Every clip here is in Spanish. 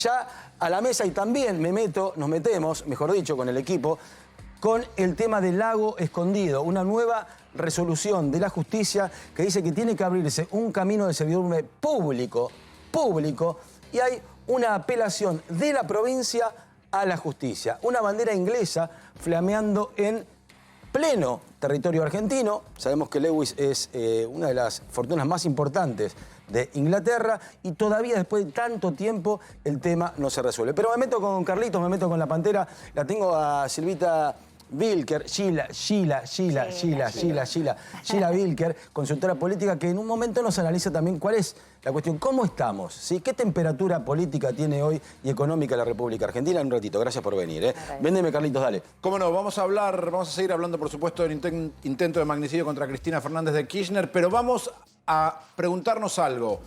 ya a la mesa y también nos metemos, mejor dicho, con el equipo, con el tema del lago escondido, una nueva resolución de la justicia que dice que tiene que abrirse un camino de servidumbre público, y hay una apelación de la provincia a la justicia. Una bandera inglesa flameando en pleno territorio argentino. Sabemos que Lewis es una de las fortunas más importantes de Inglaterra y todavía después de tanto tiempo el tema no se resuelve. Pero me meto con Carlitos, me meto con la Pantera, la tengo a Silvita Vilker, Sheila Vilker, consultora política, que en un momento nos analiza también cuál es la cuestión, cómo estamos, ¿sí? ¿Qué temperatura política tiene hoy y económica la República Argentina? En un ratito, gracias por venir. Véndeme, Carlitos, dale. Cómo no, vamos a seguir hablando, por supuesto, del intento de magnicidio contra Cristina Fernández de Kirchner, pero vamos a preguntarnos algo.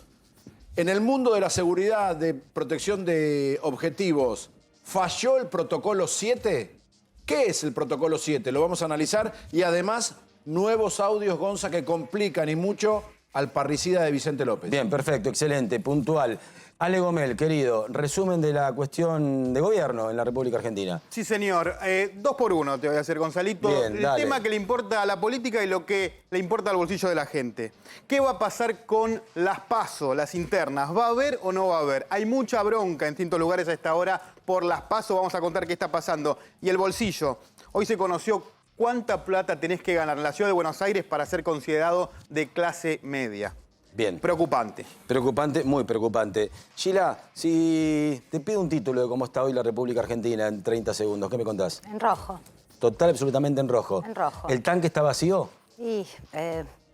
En el mundo de la seguridad, de protección de objetivos, ¿falló el protocolo 7? ¿Qué es el protocolo 7? Lo vamos a analizar y además nuevos audios, Gonza, que complican y mucho al parricida de Vicente López. Bien, perfecto, excelente, puntual. Ale Gomel, querido, resumen de la cuestión de gobierno en la República Argentina. Sí, señor. 2 por 1 te voy a hacer, Gonzalito. Bien, el tema que le importa a la política y lo que le importa al bolsillo de la gente. ¿Qué va a pasar con las PASO, las internas? ¿Va a haber o no va a haber? Hay mucha bronca en distintos lugares a esta hora por las PASO. Vamos a contar qué está pasando. Y el bolsillo. Hoy se conoció cuánta plata tenés que ganar en la ciudad de Buenos Aires para ser considerado de clase media. Bien. Preocupante. Preocupante, muy preocupante. Sheila, si te pido un título de cómo está hoy la República Argentina en 30 segundos, ¿qué me contás? En rojo. Total, absolutamente en rojo. En rojo. ¿El tanque está vacío? Y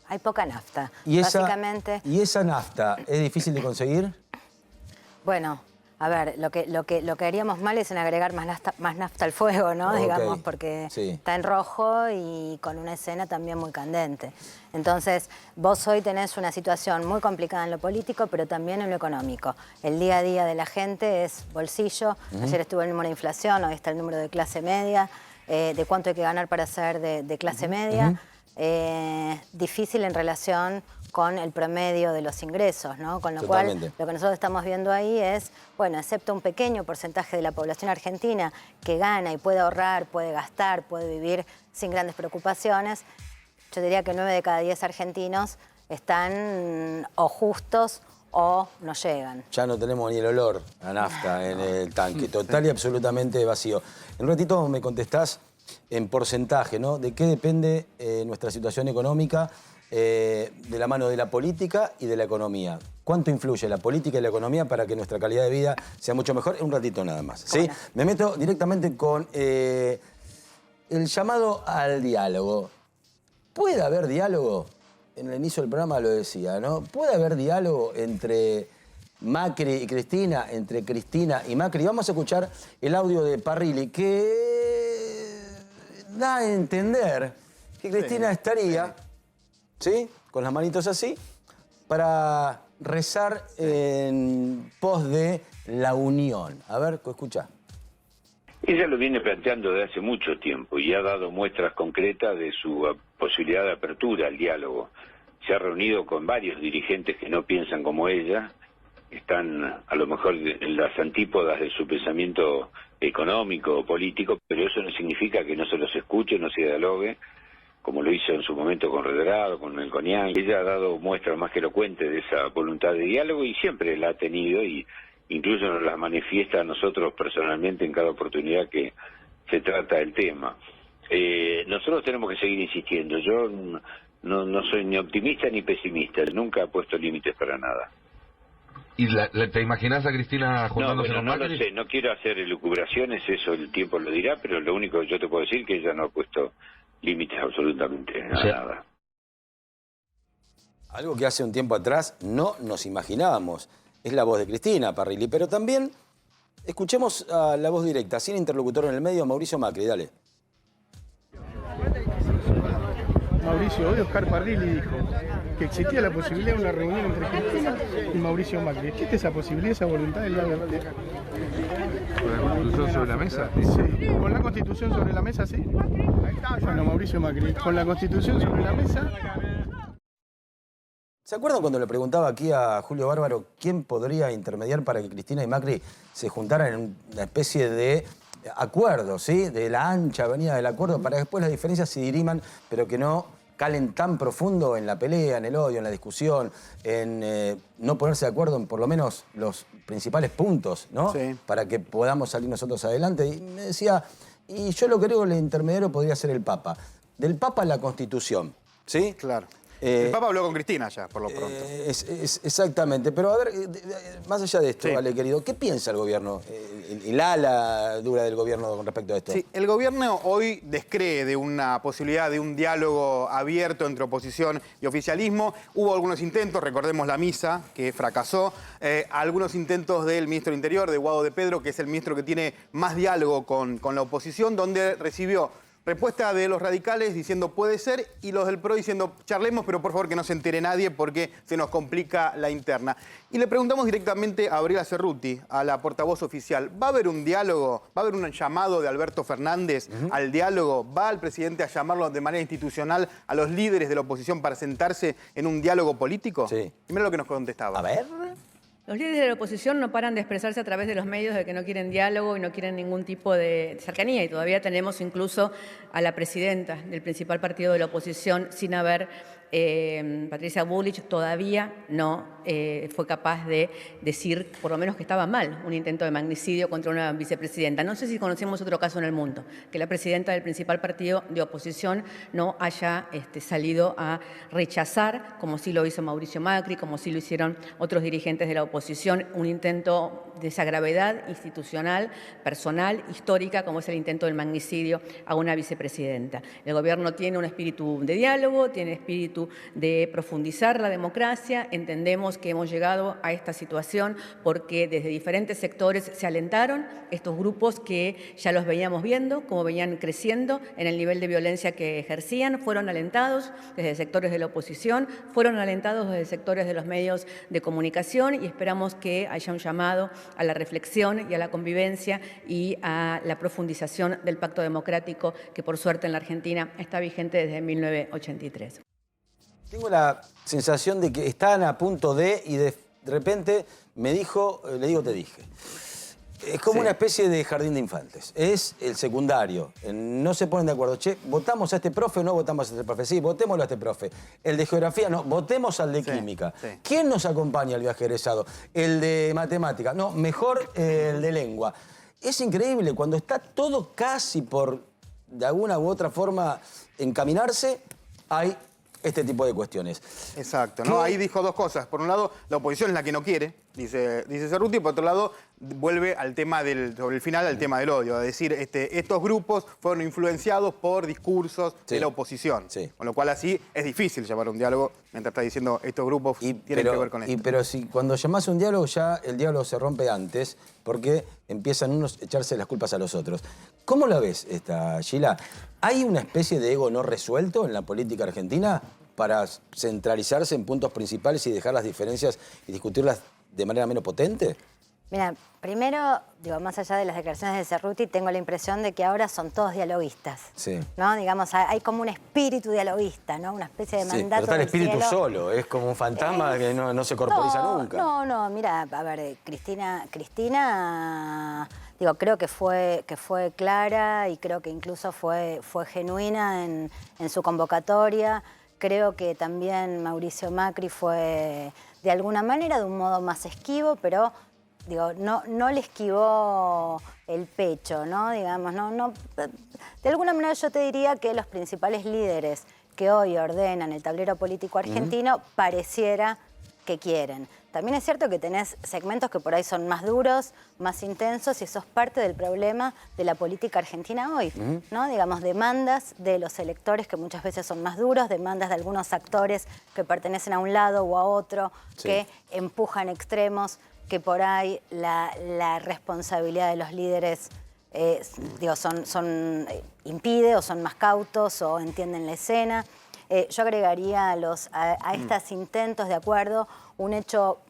hay poca nafta. ¿Y básicamente. ¿Y esa nafta es difícil de conseguir? Bueno, a ver, lo que haríamos mal es en agregar más nafta al fuego, ¿no? Okay. Digamos, porque sí, está en rojo y con una escena también muy candente. Entonces, vos hoy tenés una situación muy complicada en lo político, pero también en lo económico. El día a día de la gente es bolsillo. Ayer estuvo el número de inflación, hoy está el número de clase media, de cuánto hay que ganar para ser de clase media. Difícil en relación con el promedio de los ingresos, ¿no? Con lo cual, lo que nosotros estamos viendo ahí es, bueno, excepto un pequeño porcentaje de la población argentina que gana y puede ahorrar, puede gastar, puede vivir sin grandes preocupaciones, yo diría que 9 de cada 10 argentinos están o justos o no llegan. Ya no tenemos ni el olor a nafta en el tanque, total y absolutamente vacío. En un ratito me contestás en porcentaje, ¿no? ¿De qué depende nuestra situación económica de la mano de la política y de la economía? ¿Cuánto influye la política y la economía para que nuestra calidad de vida sea mucho mejor? En un ratito nada más, ¿sí? Bueno. Me meto directamente con el llamado al diálogo. ¿Puede haber diálogo? En el inicio del programa lo decía, ¿no? ¿Puede haber diálogo entre Macri y Cristina, entre Cristina y Macri? Vamos a escuchar el audio de Parrilli que da a entender que Cristina estaría, ¿sí?, con las manitos así, para rezar en pos de la unión. A ver, escucha. Ella lo viene planteando desde hace mucho tiempo y ha dado muestras concretas de su posibilidad de apertura al diálogo. Se ha reunido con varios dirigentes que no piensan como ella, están a lo mejor en las antípodas de su pensamiento económico o político, pero eso no significa que no se los escuche, no se dialogue, como lo hizo en su momento con Redrado, con el Conián. Ella ha dado muestras más que elocuentes de esa voluntad de diálogo y siempre la ha tenido y incluso nos las manifiesta a nosotros personalmente en cada oportunidad que se trata del tema. Nosotros tenemos que seguir insistiendo. Yo no soy ni optimista ni pesimista, nunca he puesto límites para nada. ¿Y te imaginas a Cristina juntándose con Macri? No lo sé, no quiero hacer elucubraciones, eso el tiempo lo dirá, pero lo único que yo te puedo decir es que ella no ha puesto límites absolutamente a nada. Algo que hace un tiempo atrás no nos imaginábamos. Es la voz de Cristina Parrilli, pero también escuchemos a la voz directa, sin interlocutor en el medio, Mauricio Macri, dale. Mauricio, hoy Oscar Parrilli dijo que existía la posibilidad de una reunión entre Cristina y Mauricio Macri. ¿Existe esa posibilidad, esa voluntad del lado de ¿Con la Constitución sobre la mesa? Sí, con la Constitución sobre la mesa, sí. Bueno, Mauricio Macri, con la Constitución sobre la mesa. ¿Se acuerdan cuando le preguntaba aquí a Julio Bárbaro quién podría intermediar para que Cristina y Macri se juntaran en una especie de acuerdo, ¿sí? De la ancha avenida del acuerdo, para que después las diferencias se diriman, pero que no calen tan profundo en la pelea, en el odio, en la discusión, en no ponerse de acuerdo en por lo menos los principales puntos, ¿no? Sí. Para que podamos salir nosotros adelante. Y me decía, y yo lo que creo que el intermediario podría ser el Papa. Del Papa a la Constitución, ¿sí? Claro. El Papa habló con Cristina ya, por lo pronto. Exactamente. Pero a ver, más allá de esto, Sí. Ale, querido, ¿qué piensa el gobierno, el ala dura del gobierno con respecto a esto? Sí, el gobierno hoy descree de una posibilidad de un diálogo abierto entre oposición y oficialismo. Hubo algunos intentos, recordemos la misa, que fracasó. Algunos intentos del ministro del Interior, de Guado de Pedro, que es el ministro que tiene más diálogo con la oposición, donde recibió respuesta de los radicales diciendo puede ser y los del PRO diciendo charlemos, pero por favor que no se entere nadie porque se nos complica la interna. Y le preguntamos directamente a Gabriela Cerruti, a la portavoz oficial, ¿va a haber un diálogo? ¿Va a haber un llamado de Alberto Fernández al diálogo? ¿Va el presidente a llamarlo de manera institucional a los líderes de la oposición para sentarse en un diálogo político? Sí. Y mira lo que nos contestaba. A ver. Los líderes de la oposición no paran de expresarse a través de los medios de que no quieren diálogo y no quieren ningún tipo de cercanía. Y todavía tenemos incluso a la presidenta del principal partido de la oposición sin haber, Patricia Bullrich, todavía no fue capaz de decir, por lo menos, que estaba mal un intento de magnicidio contra una vicepresidenta. No sé si conocemos otro caso en el mundo, que la presidenta del principal partido de oposición no haya salido a rechazar, como sí lo hizo Mauricio Macri, como sí lo hicieron otros dirigentes de la oposición, un intento de esa gravedad institucional, personal, histórica, como es el intento del magnicidio a una vicepresidenta. El gobierno tiene un espíritu de diálogo, tiene espíritu de profundizar la democracia. Entendemos que hemos llegado a esta situación porque desde diferentes sectores se alentaron estos grupos que ya los veíamos viendo, como venían creciendo en el nivel de violencia que ejercían, fueron alentados desde sectores de la oposición, fueron alentados desde sectores de los medios de comunicación y esperamos que haya un llamado a la reflexión y a la convivencia y a la profundización del pacto democrático que por suerte en la Argentina está vigente desde 1983. Tengo la sensación de que están a punto de, y de repente me dijo, le digo, te dije. Es como una especie de jardín de infantes. Es el secundario. No se ponen de acuerdo. Che, ¿votamos a este profe o no votamos a este profe? Sí, votémoslo a este profe. El de geografía, no, votemos al de química. Sí. ¿Quién nos acompaña al viaje egresado? El de matemática. No, mejor el de lengua. Es increíble, cuando está todo casi por, de alguna u otra forma, encaminarse, hay este tipo de cuestiones. Exacto, ¿no? Ahí dijo dos cosas. Por un lado, la oposición es la que no quiere, dice Cerruti, y por otro lado, vuelve al tema sobre el final, al tema del odio. Es decir, estos grupos fueron influenciados por discursos de la oposición. Sí. Con lo cual así es difícil llamar un diálogo mientras está diciendo estos grupos tienen que ver con esto. Pero si cuando llamás un diálogo, ya el diálogo se rompe antes, porque empiezan unos a echarse las culpas a los otros. ¿Cómo la ves esta, Gila? ¿Hay una especie de ego no resuelto en la política argentina para centralizarse en puntos principales y dejar las diferencias y discutirlas de manera menos potente? Mira, primero, digo, más allá de las declaraciones de Cerruti, tengo la impresión de que ahora son todos dialoguistas. Sí. ¿No? Digamos, hay como un espíritu dialoguista, ¿no? Una especie de mandato pero está el del espíritu cielo. solo, es como un fantasma que no se corporiza nunca. No, mira, a ver, Cristina, digo, creo que fue clara y creo que incluso fue genuina en su convocatoria. Creo que también Mauricio Macri fue, de alguna manera, de un modo más esquivo, pero digo, no le esquivó el pecho, ¿no? Digamos, no. De alguna manera yo te diría que los principales líderes que hoy ordenan el tablero político argentino pareciera que quieren. También es cierto que tenés segmentos que por ahí son más duros, más intensos, y eso es parte del problema de la política argentina hoy, ¿no? Digamos, demandas de los electores que muchas veces son más duros, demandas de algunos actores que pertenecen a un lado o a otro, que empujan extremos, que por ahí la responsabilidad de los líderes impide o son más cautos o entienden la escena. Yo agregaría a estos intentos de acuerdo un hecho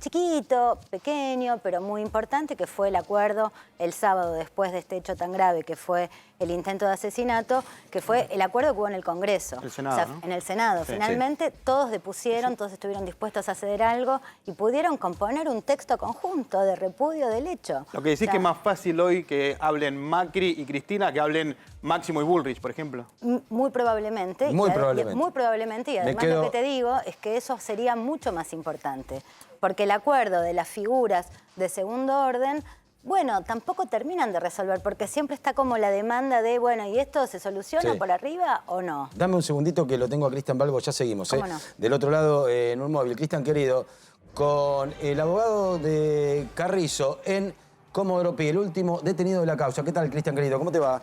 chiquito, pequeño, pero muy importante, que fue el acuerdo el sábado después de este hecho tan grave que fue el intento de asesinato, que fue el acuerdo que hubo en el Congreso. El Senado, o sea, ¿no? en el Senado. Sí. Finalmente todos depusieron, todos estuvieron dispuestos a ceder algo y pudieron componer un texto conjunto de repudio del hecho. Lo que decís que es más fácil hoy que hablen Macri y Cristina que hablen Máximo y Bullrich, por ejemplo. Muy probablemente. Muy probablemente. Muy probablemente. Y además lo que te digo es que eso sería mucho más importante. Porque el acuerdo de las figuras de segundo orden, bueno, tampoco terminan de resolver, porque siempre está como la demanda de, bueno, ¿y esto se soluciona Sí. por arriba o no? Dame un segundito que lo tengo a Cristian Balbo, ya seguimos. ¿Cómo no? Del otro lado, en un móvil. Cristian, querido, con el abogado de Carrizo en Comodoro Pi, el último detenido de la causa. ¿Qué tal, Cristian, querido? ¿Cómo te va?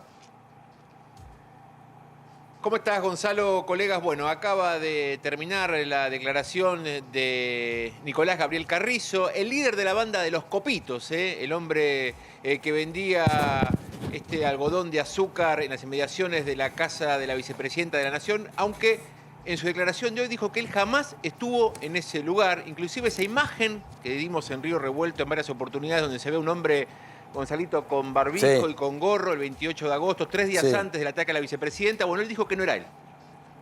¿Cómo estás, Gonzalo? Colegas, bueno, acaba de terminar la declaración de Nicolás Gabriel Carrizo, el líder de la banda de los Copitos, el hombre que vendía este algodón de azúcar en las inmediaciones de la casa de la vicepresidenta de la Nación, aunque en su declaración de hoy dijo que él jamás estuvo en ese lugar. Inclusive esa imagen que dimos en Río Revuelto en varias oportunidades, donde se ve un hombre, Gonzalito, con barbijo Sí. y con gorro el 28 de agosto, 3 días Sí. antes del ataque a la vicepresidenta. Bueno, él dijo que no era él.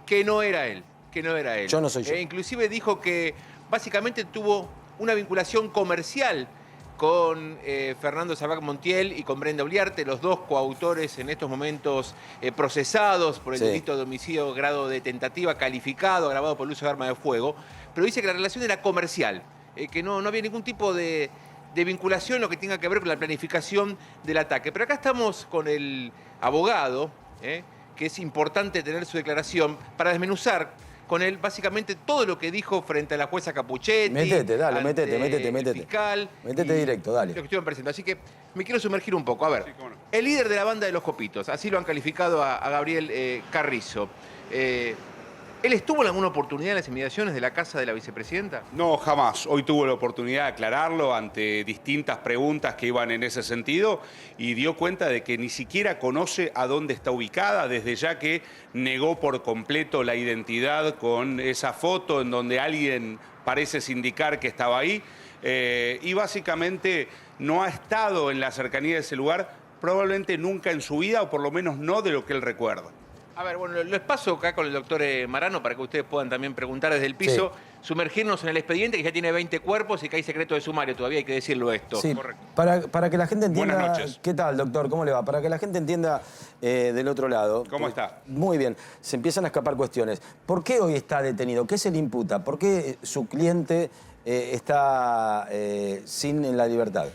Que no era él. Que no era él. Yo no soy yo. Inclusive dijo que básicamente tuvo una vinculación comercial con Fernando Sabac Montiel y con Brenda Uliarte, los dos coautores en estos momentos procesados por el Sí. delito de homicidio grado de tentativa calificado, agravado por el uso de arma de fuego. Pero dice que la relación era comercial, que no había ningún tipo de vinculación en lo que tenga que ver con la planificación del ataque. Pero acá estamos con el abogado, que es importante tener su declaración para desmenuzar con él básicamente todo lo que dijo frente a la jueza Capuchetti. Métete, dale, ante métete. el fiscal. Métete y directo, dale. Lo que estuvieron presentando. Así que me quiero sumergir un poco. A ver, el líder de la banda de los Copitos, así lo han calificado a Gabriel Carrizo. ¿Él estuvo en alguna oportunidad en las inmediaciones de la casa de la vicepresidenta? No, jamás. Hoy tuvo la oportunidad de aclararlo ante distintas preguntas que iban en ese sentido y dio cuenta de que ni siquiera conoce a dónde está ubicada, desde ya que negó por completo la identidad con esa foto en donde alguien parece sindicar que estaba ahí y básicamente no ha estado en la cercanía de ese lugar probablemente nunca en su vida o por lo menos no de lo que él recuerda. A ver, bueno, les paso acá con el doctor Marano para que ustedes puedan también preguntar desde el piso, sumergirnos en el expediente que ya tiene 20 cuerpos y que hay secreto de sumario, todavía hay que decirlo esto. Sí, Correcto. para que la gente entienda... Buenas noches. ¿Qué tal, doctor? ¿Cómo le va? Para que la gente entienda del otro lado. ¿Cómo está? Muy bien. Se empiezan a escapar cuestiones. ¿Por qué hoy está detenido? ¿Qué se le imputa? ¿Por qué su cliente está sin la libertad?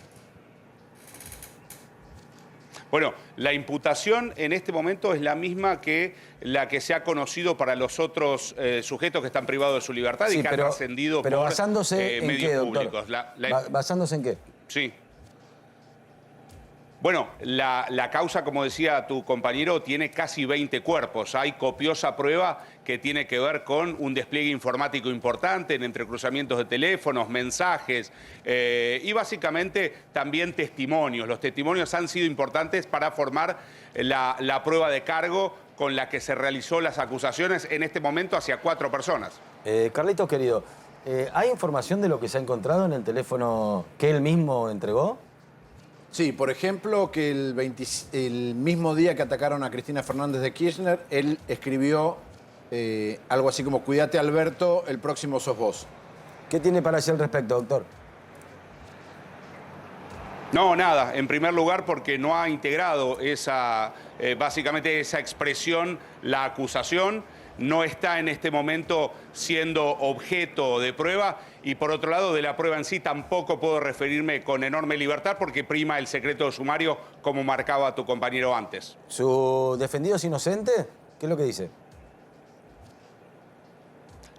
Bueno, la imputación en este momento es la misma que la que se ha conocido para los otros sujetos que están privados de su libertad y que han trascendido por basándose en medios qué, doctor? públicos. ¿Basándose en qué? Sí. Bueno, la causa, como decía tu compañero, tiene casi 20 cuerpos. Hay copiosa prueba que tiene que ver con un despliegue informático importante en entrecruzamientos de teléfonos, mensajes y básicamente también testimonios. Los testimonios han sido importantes para formar la prueba de cargo con la que se realizó las acusaciones en este momento hacia 4 personas. Carlitos, querido, ¿hay información de lo que se ha encontrado en el teléfono que él mismo entregó? Sí, por ejemplo, que el mismo día que atacaron a Cristina Fernández de Kirchner, él escribió algo así como: cuídate, Alberto, el próximo sos vos. ¿Qué tiene para decir al respecto, doctor? No, nada. En primer lugar, porque no ha integrado básicamente esa expresión, la acusación. No está en este momento siendo objeto de prueba y por otro lado de la prueba en sí tampoco puedo referirme con enorme libertad porque prima el secreto de sumario como marcaba tu compañero antes. ¿Su defendido es inocente? ¿Qué es lo que dice?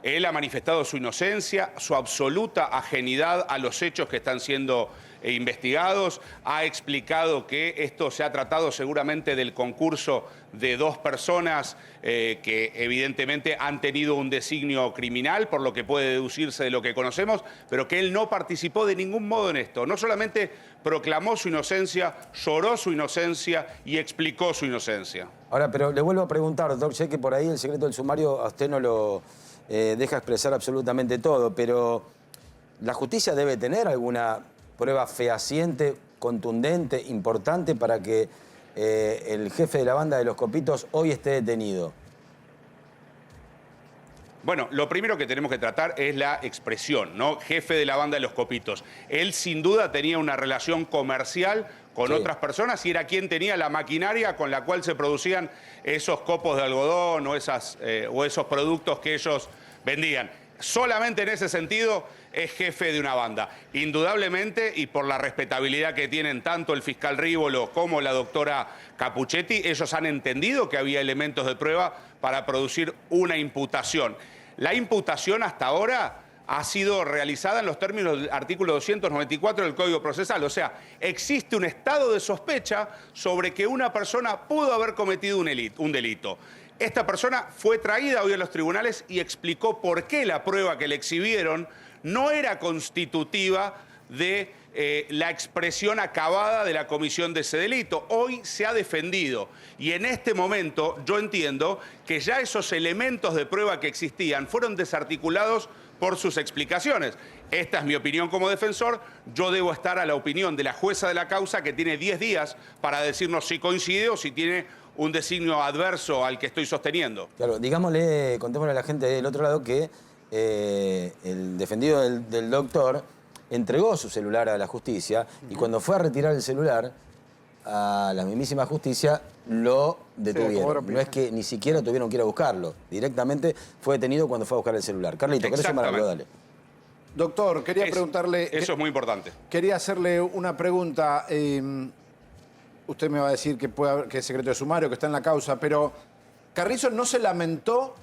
Él ha manifestado su inocencia, su absoluta ajenidad a los hechos que están siendo investigados. Ha explicado que esto se ha tratado seguramente del concurso de 2 personas que evidentemente han tenido un designio criminal, por lo que puede deducirse de lo que conocemos, pero que él no participó de ningún modo en esto. No solamente proclamó su inocencia, lloró su inocencia y explicó su inocencia. Ahora, pero le vuelvo a preguntar, doctor, sé que por ahí el secreto del sumario a usted no lo deja expresar absolutamente todo, pero ¿La justicia debe tener alguna prueba fehaciente, contundente, importante para que el jefe de la banda de los Copitos hoy esté detenido? Bueno, lo primero que tenemos que tratar es la expresión, ¿no? Jefe de la banda de los Copitos. Él sin duda tenía una relación comercial con otras personas y era quien tenía la maquinaria con la cual se producían esos copos de algodón o esos productos que ellos vendían. Solamente en ese sentido es jefe de una banda. Indudablemente, y por la respetabilidad que tienen tanto el fiscal Rívolo como la doctora Capuchetti, ellos han entendido que había elementos de prueba para producir una imputación. La imputación hasta ahora ha sido realizada en los términos del artículo 294 del Código Procesal. O sea, existe un estado de sospecha sobre que una persona pudo haber cometido un delito. Esta persona fue traída hoy a los tribunales y explicó por qué la prueba que le exhibieron no era constitutiva de la expresión acabada de la comisión de ese delito. Hoy se ha defendido y en este momento yo entiendo que ya esos elementos de prueba que existían fueron desarticulados por sus explicaciones. Esta es mi opinión como defensor. Yo debo estar a la opinión de la jueza de la causa, que tiene 10 días para decirnos si coincide o si tiene un designio adverso al que estoy sosteniendo. Claro, digámosle, contémosle a la gente del otro lado que el defendido del doctor entregó su celular a la justicia y cuando fue a retirar el celular a la mismísima justicia lo detuvieron. No es que ni siquiera tuvieron que ir a buscarlo. Directamente fue detenido cuando fue a buscar el celular. Carlito, ¿querés sumar algo? Dale. Doctor, quería preguntarle... Eso es muy importante. Quería hacerle una pregunta. Usted me va a decir que es secreto de sumario, que está en la causa, pero Carrizo no se lamentó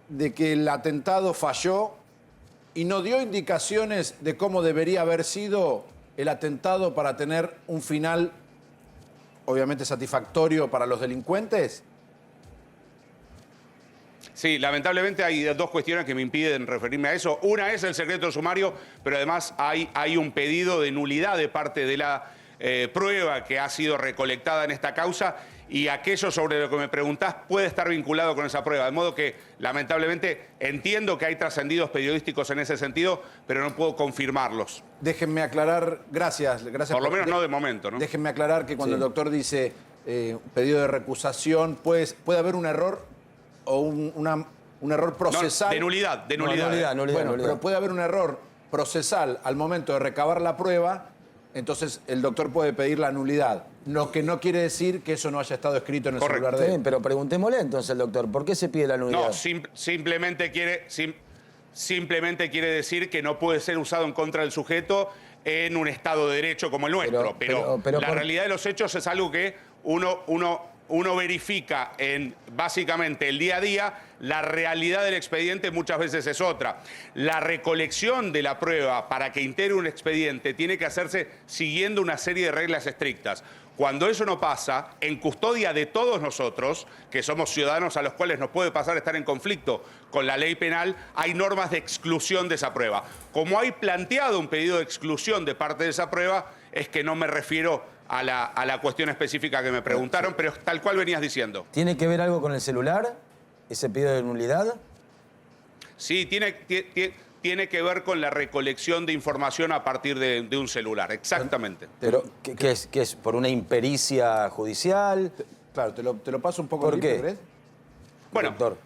de que el atentado falló y no dio indicaciones de cómo debería haber sido el atentado para tener un final obviamente satisfactorio para los delincuentes. Sí, lamentablemente hay dos cuestiones que me impiden referirme a eso. Una es el secreto de sumario, pero además hay un pedido de nulidad de parte de la prueba que ha sido recolectada en esta causa y aquello sobre lo que me preguntás puede estar vinculado con esa prueba. De modo que, lamentablemente, entiendo que hay trascendidos periodísticos en ese sentido, pero no puedo confirmarlos. Déjenme aclarar, gracias. Por lo menos no de momento, ¿no? Déjenme aclarar que cuando el doctor dice pedido de recusación, puede haber un error o un error procesal. No, de nulidad. Bueno, pero puede haber un error procesal al momento de recabar la prueba. Entonces el doctor puede pedir la nulidad. Lo que no quiere decir que eso no haya estado escrito en el celular de él. Bien, pero preguntémosle entonces al doctor, ¿por qué se pide la nulidad? No, simplemente quiere decir que no puede ser usado en contra del sujeto en un Estado de Derecho como el nuestro. Pero la realidad de los hechos es algo que uno verifica en básicamente el día a día. La realidad del expediente muchas veces es otra. La recolección de la prueba para que integre un expediente tiene que hacerse siguiendo una serie de reglas estrictas. Cuando eso no pasa, en custodia de todos nosotros, que somos ciudadanos a los cuales nos puede pasar estar en conflicto con la ley penal, hay normas de exclusión de esa prueba. Como hay planteado un pedido de exclusión de parte de esa prueba, es que no me refiero a la cuestión específica que me preguntaron, pero tal cual venías diciendo. ¿Tiene que ver algo con el celular, ese pedido de nulidad? Sí, tiene que ver con la recolección de información a partir de un celular, exactamente. Pero, ¿qué es? ¿Por una impericia judicial? Claro, te lo paso un poco ¿Por qué? ¿crees? Bueno, doctor.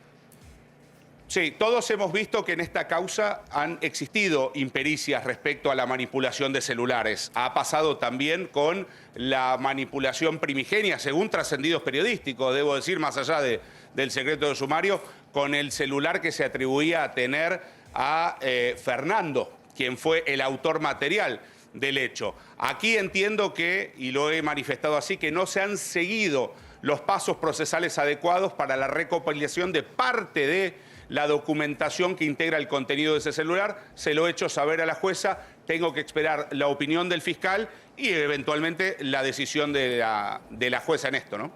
Sí, todos hemos visto que en esta causa han existido impericias respecto a la manipulación de celulares. Ha pasado también con la manipulación primigenia, según trascendidos periodísticos, debo decir, más allá del secreto de sumario, con el celular que se atribuía a tener a Fernando, quien fue el autor material del hecho. Aquí entiendo que, y lo he manifestado así, que no se han seguido los pasos procesales adecuados para la recopilación de parte de la documentación que integra el contenido de ese celular. Se lo he hecho saber a la jueza, tengo que esperar la opinión del fiscal y eventualmente la decisión de la jueza en esto, ¿no?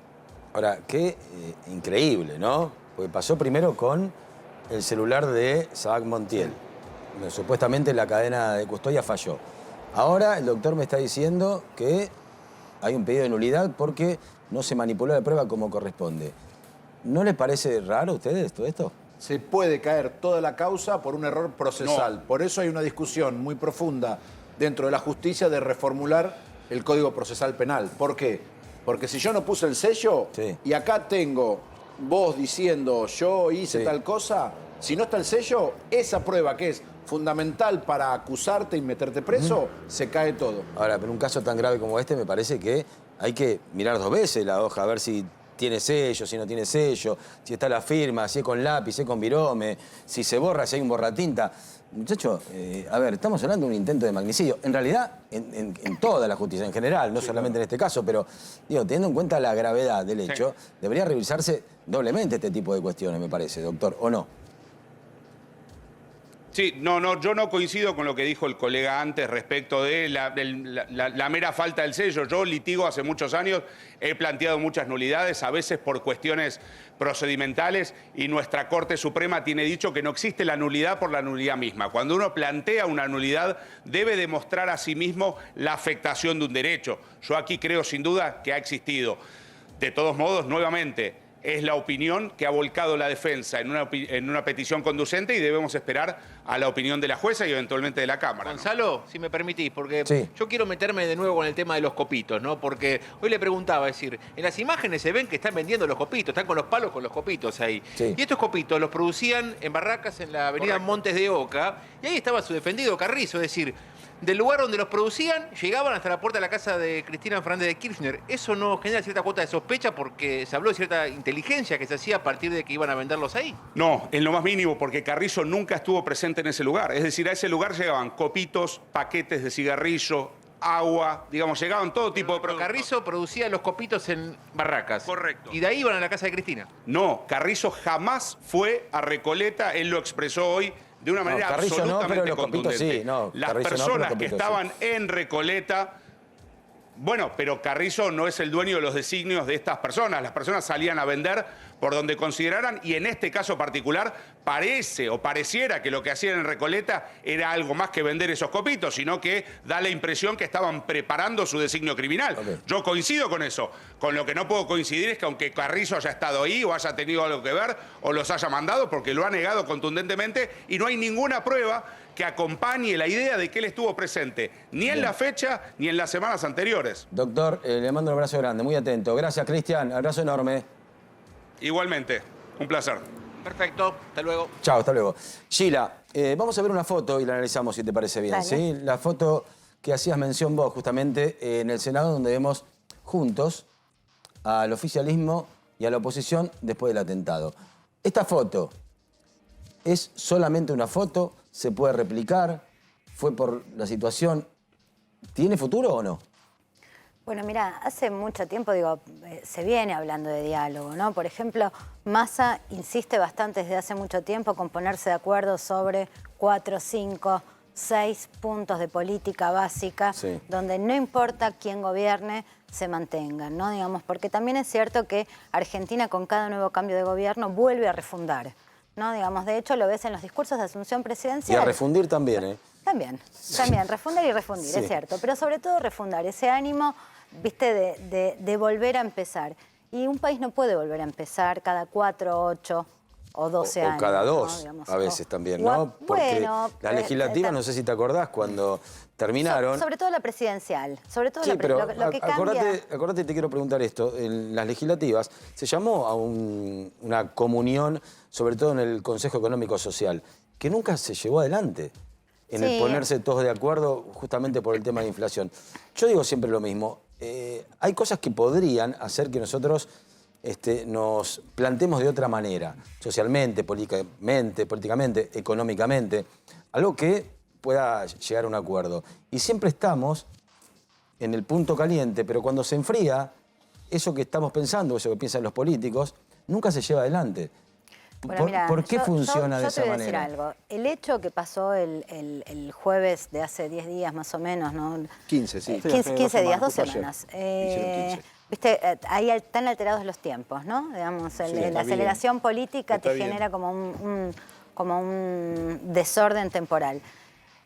Ahora, qué increíble, ¿no? Porque pasó primero con el celular de Sabac Montiel. Supuestamente la cadena de custodia falló. Ahora el doctor me está diciendo que hay un pedido de nulidad porque no se manipuló la prueba como corresponde. ¿No les parece raro a ustedes todo esto? se puede caer toda la causa por un error procesal. No. Por eso hay una discusión muy profunda dentro de la justicia de reformular el Código Procesal Penal. ¿Por qué? Porque si yo no puse el sello y acá tengo vos diciendo yo hice tal cosa, si no está el sello, esa prueba que es fundamental para acusarte y meterte preso, se cae todo. Ahora, pero un caso tan grave como este me parece que hay que mirar 2 veces la hoja, a ver si tiene sello, si no tiene sello, si está la firma, si es con lápiz, si es con virome, si se borra, si hay un borratinta. Muchachos, a ver, estamos hablando de un intento de magnicidio. En realidad, en toda la justicia en general, no solamente en este caso, pero digo, teniendo en cuenta la gravedad del hecho, debería revisarse doblemente este tipo de cuestiones, me parece, doctor, ¿o no? Sí, no, yo no coincido con lo que dijo el colega antes respecto de la mera falta del sello. Yo litigo hace muchos años, he planteado muchas nulidades, a veces por cuestiones procedimentales, y nuestra Corte Suprema tiene dicho que no existe la nulidad por la nulidad misma. Cuando uno plantea una nulidad, debe demostrar a sí mismo la afectación de un derecho. Yo aquí creo sin duda que ha existido. De todos modos, nuevamente, es la opinión que ha volcado la defensa en una petición conducente y debemos esperar a la opinión de la jueza y eventualmente de la Cámara. Gonzalo, si me permitís, porque Sí. yo quiero meterme de nuevo con el tema de los copitos, ¿no? Porque hoy le preguntaba, es decir, en las imágenes se ven que están vendiendo los copitos, están con los palos con los copitos ahí. Sí. Y estos copitos los producían en barracas en la avenida Montes de Oca, y ahí estaba su defendido Carrizo, es decir, del lugar donde los producían, llegaban hasta la puerta de la casa de Cristina Fernández de Kirchner. Eso no genera cierta cuota de sospecha porque se habló de cierta inteligencia que se hacía a partir de que iban a venderlos ahí. No, en lo más mínimo, porque Carrizo nunca estuvo presente en ese lugar. Es decir, a ese lugar llegaban copitos, paquetes de cigarrillo, agua, digamos, llegaban todo tipo de Pero productos. Carrizo producía los copitos en barracas. Correcto. Y de ahí iban a la casa de Cristina. No, Carrizo jamás fue a Recoleta, él lo expresó hoy de una manera Carrizo no, absolutamente pero los copitos contundente. sí, no, Las Carrizo no, pero personas los que copitos estaban en Recoleta, bueno, pero Carrizo no es el dueño de los designios de estas personas. Las personas salían a vender por donde consideraran, y en este caso particular parece o pareciera que lo que hacían en Recoleta era algo más que vender esos copitos, sino que da la impresión que estaban preparando su designio criminal. Yo coincido con eso. Con lo que no puedo coincidir es que aunque Carrizo haya estado ahí o haya tenido algo que ver o los haya mandado, porque lo ha negado contundentemente y no hay ninguna prueba que acompañe la idea de que él estuvo presente, ni en la fecha ni en las semanas anteriores. Doctor, le mando un abrazo grande, muy atento. Gracias, Cristian, abrazo enorme. Igualmente, un placer. Perfecto, hasta luego. Chao, hasta luego. Sheila, vamos a ver una foto y la analizamos si te parece bien. Dale. ¿Sí? La foto que hacías mención vos justamente en el Senado, donde vemos juntos al oficialismo y a la oposición después del atentado. Esta foto es solamente una foto, se puede replicar, fue por la situación. ¿Tiene futuro o no? Bueno, mira, hace mucho tiempo, se viene hablando de diálogo, ¿no? Por ejemplo, Massa insiste bastante desde hace mucho tiempo con ponerse de acuerdo sobre 4, 5, 6 puntos de política básica, donde no importa quién gobierne, se mantengan, ¿no? Digamos, porque también es cierto que Argentina con cada nuevo cambio de gobierno vuelve a refundar, ¿no? Digamos, de hecho lo ves en los discursos de asunción Y presidencial. a refundir también, ¿eh? También, refundar y refundir, Sí. es cierto. Pero sobre todo refundar, ese ánimo, viste, de volver a empezar. Y un país no puede volver a empezar cada 4, 8 o 12 años. O cada 2, ¿no? Digamos, a veces también, o ¿no? Porque bueno, las legislativas, no sé si te acordás, cuando terminaron... sobre todo la presidencial, sobre todo Sí, pero lo que cambia... acordate, te quiero preguntar esto. En las legislativas se llamó a una comunión, sobre todo en el Consejo Económico Social, que nunca se llevó adelante en el ponerse todos de acuerdo justamente por el tema de inflación. Yo digo siempre lo mismo. Hay cosas que podrían hacer que nosotros nos planteemos de otra manera, socialmente, políticamente, económicamente, algo que pueda llegar a un acuerdo. Y siempre estamos en el punto caliente, pero cuando se enfría, eso que estamos pensando, eso que piensan los políticos, nunca se lleva adelante. Bueno, mira, ¿Por qué funciona de esa yo te voy a manera? decir algo. El hecho que pasó el jueves de hace 10 días más o menos, ¿no? 15, sí. 15 días, 2 justo ayer. semanas. Hicieron 15. Viste, ahí están alterados los tiempos, ¿no? Digamos, la aceleración política te genera como un desorden temporal.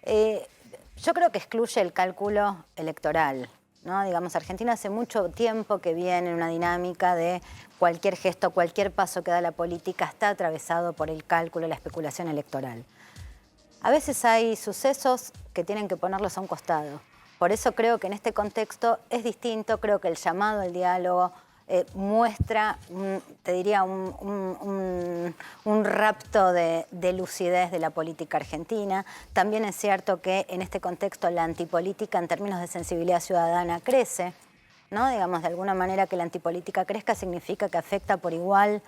Yo creo que excluye el cálculo electoral. ¿no? Digamos, Argentina hace mucho tiempo que viene en una dinámica de cualquier gesto, cualquier paso que da la política está atravesado por el cálculo, la especulación electoral. A veces hay sucesos que tienen que ponerlos a un costado. Por eso creo que en este contexto es distinto, creo que el llamado al diálogo muestra, te diría, un rapto de lucidez de la política argentina. También es cierto que en este contexto la antipolítica en términos de sensibilidad ciudadana crece, ¿no? Digamos, de alguna manera que la antipolítica crezca significa que afecta por igual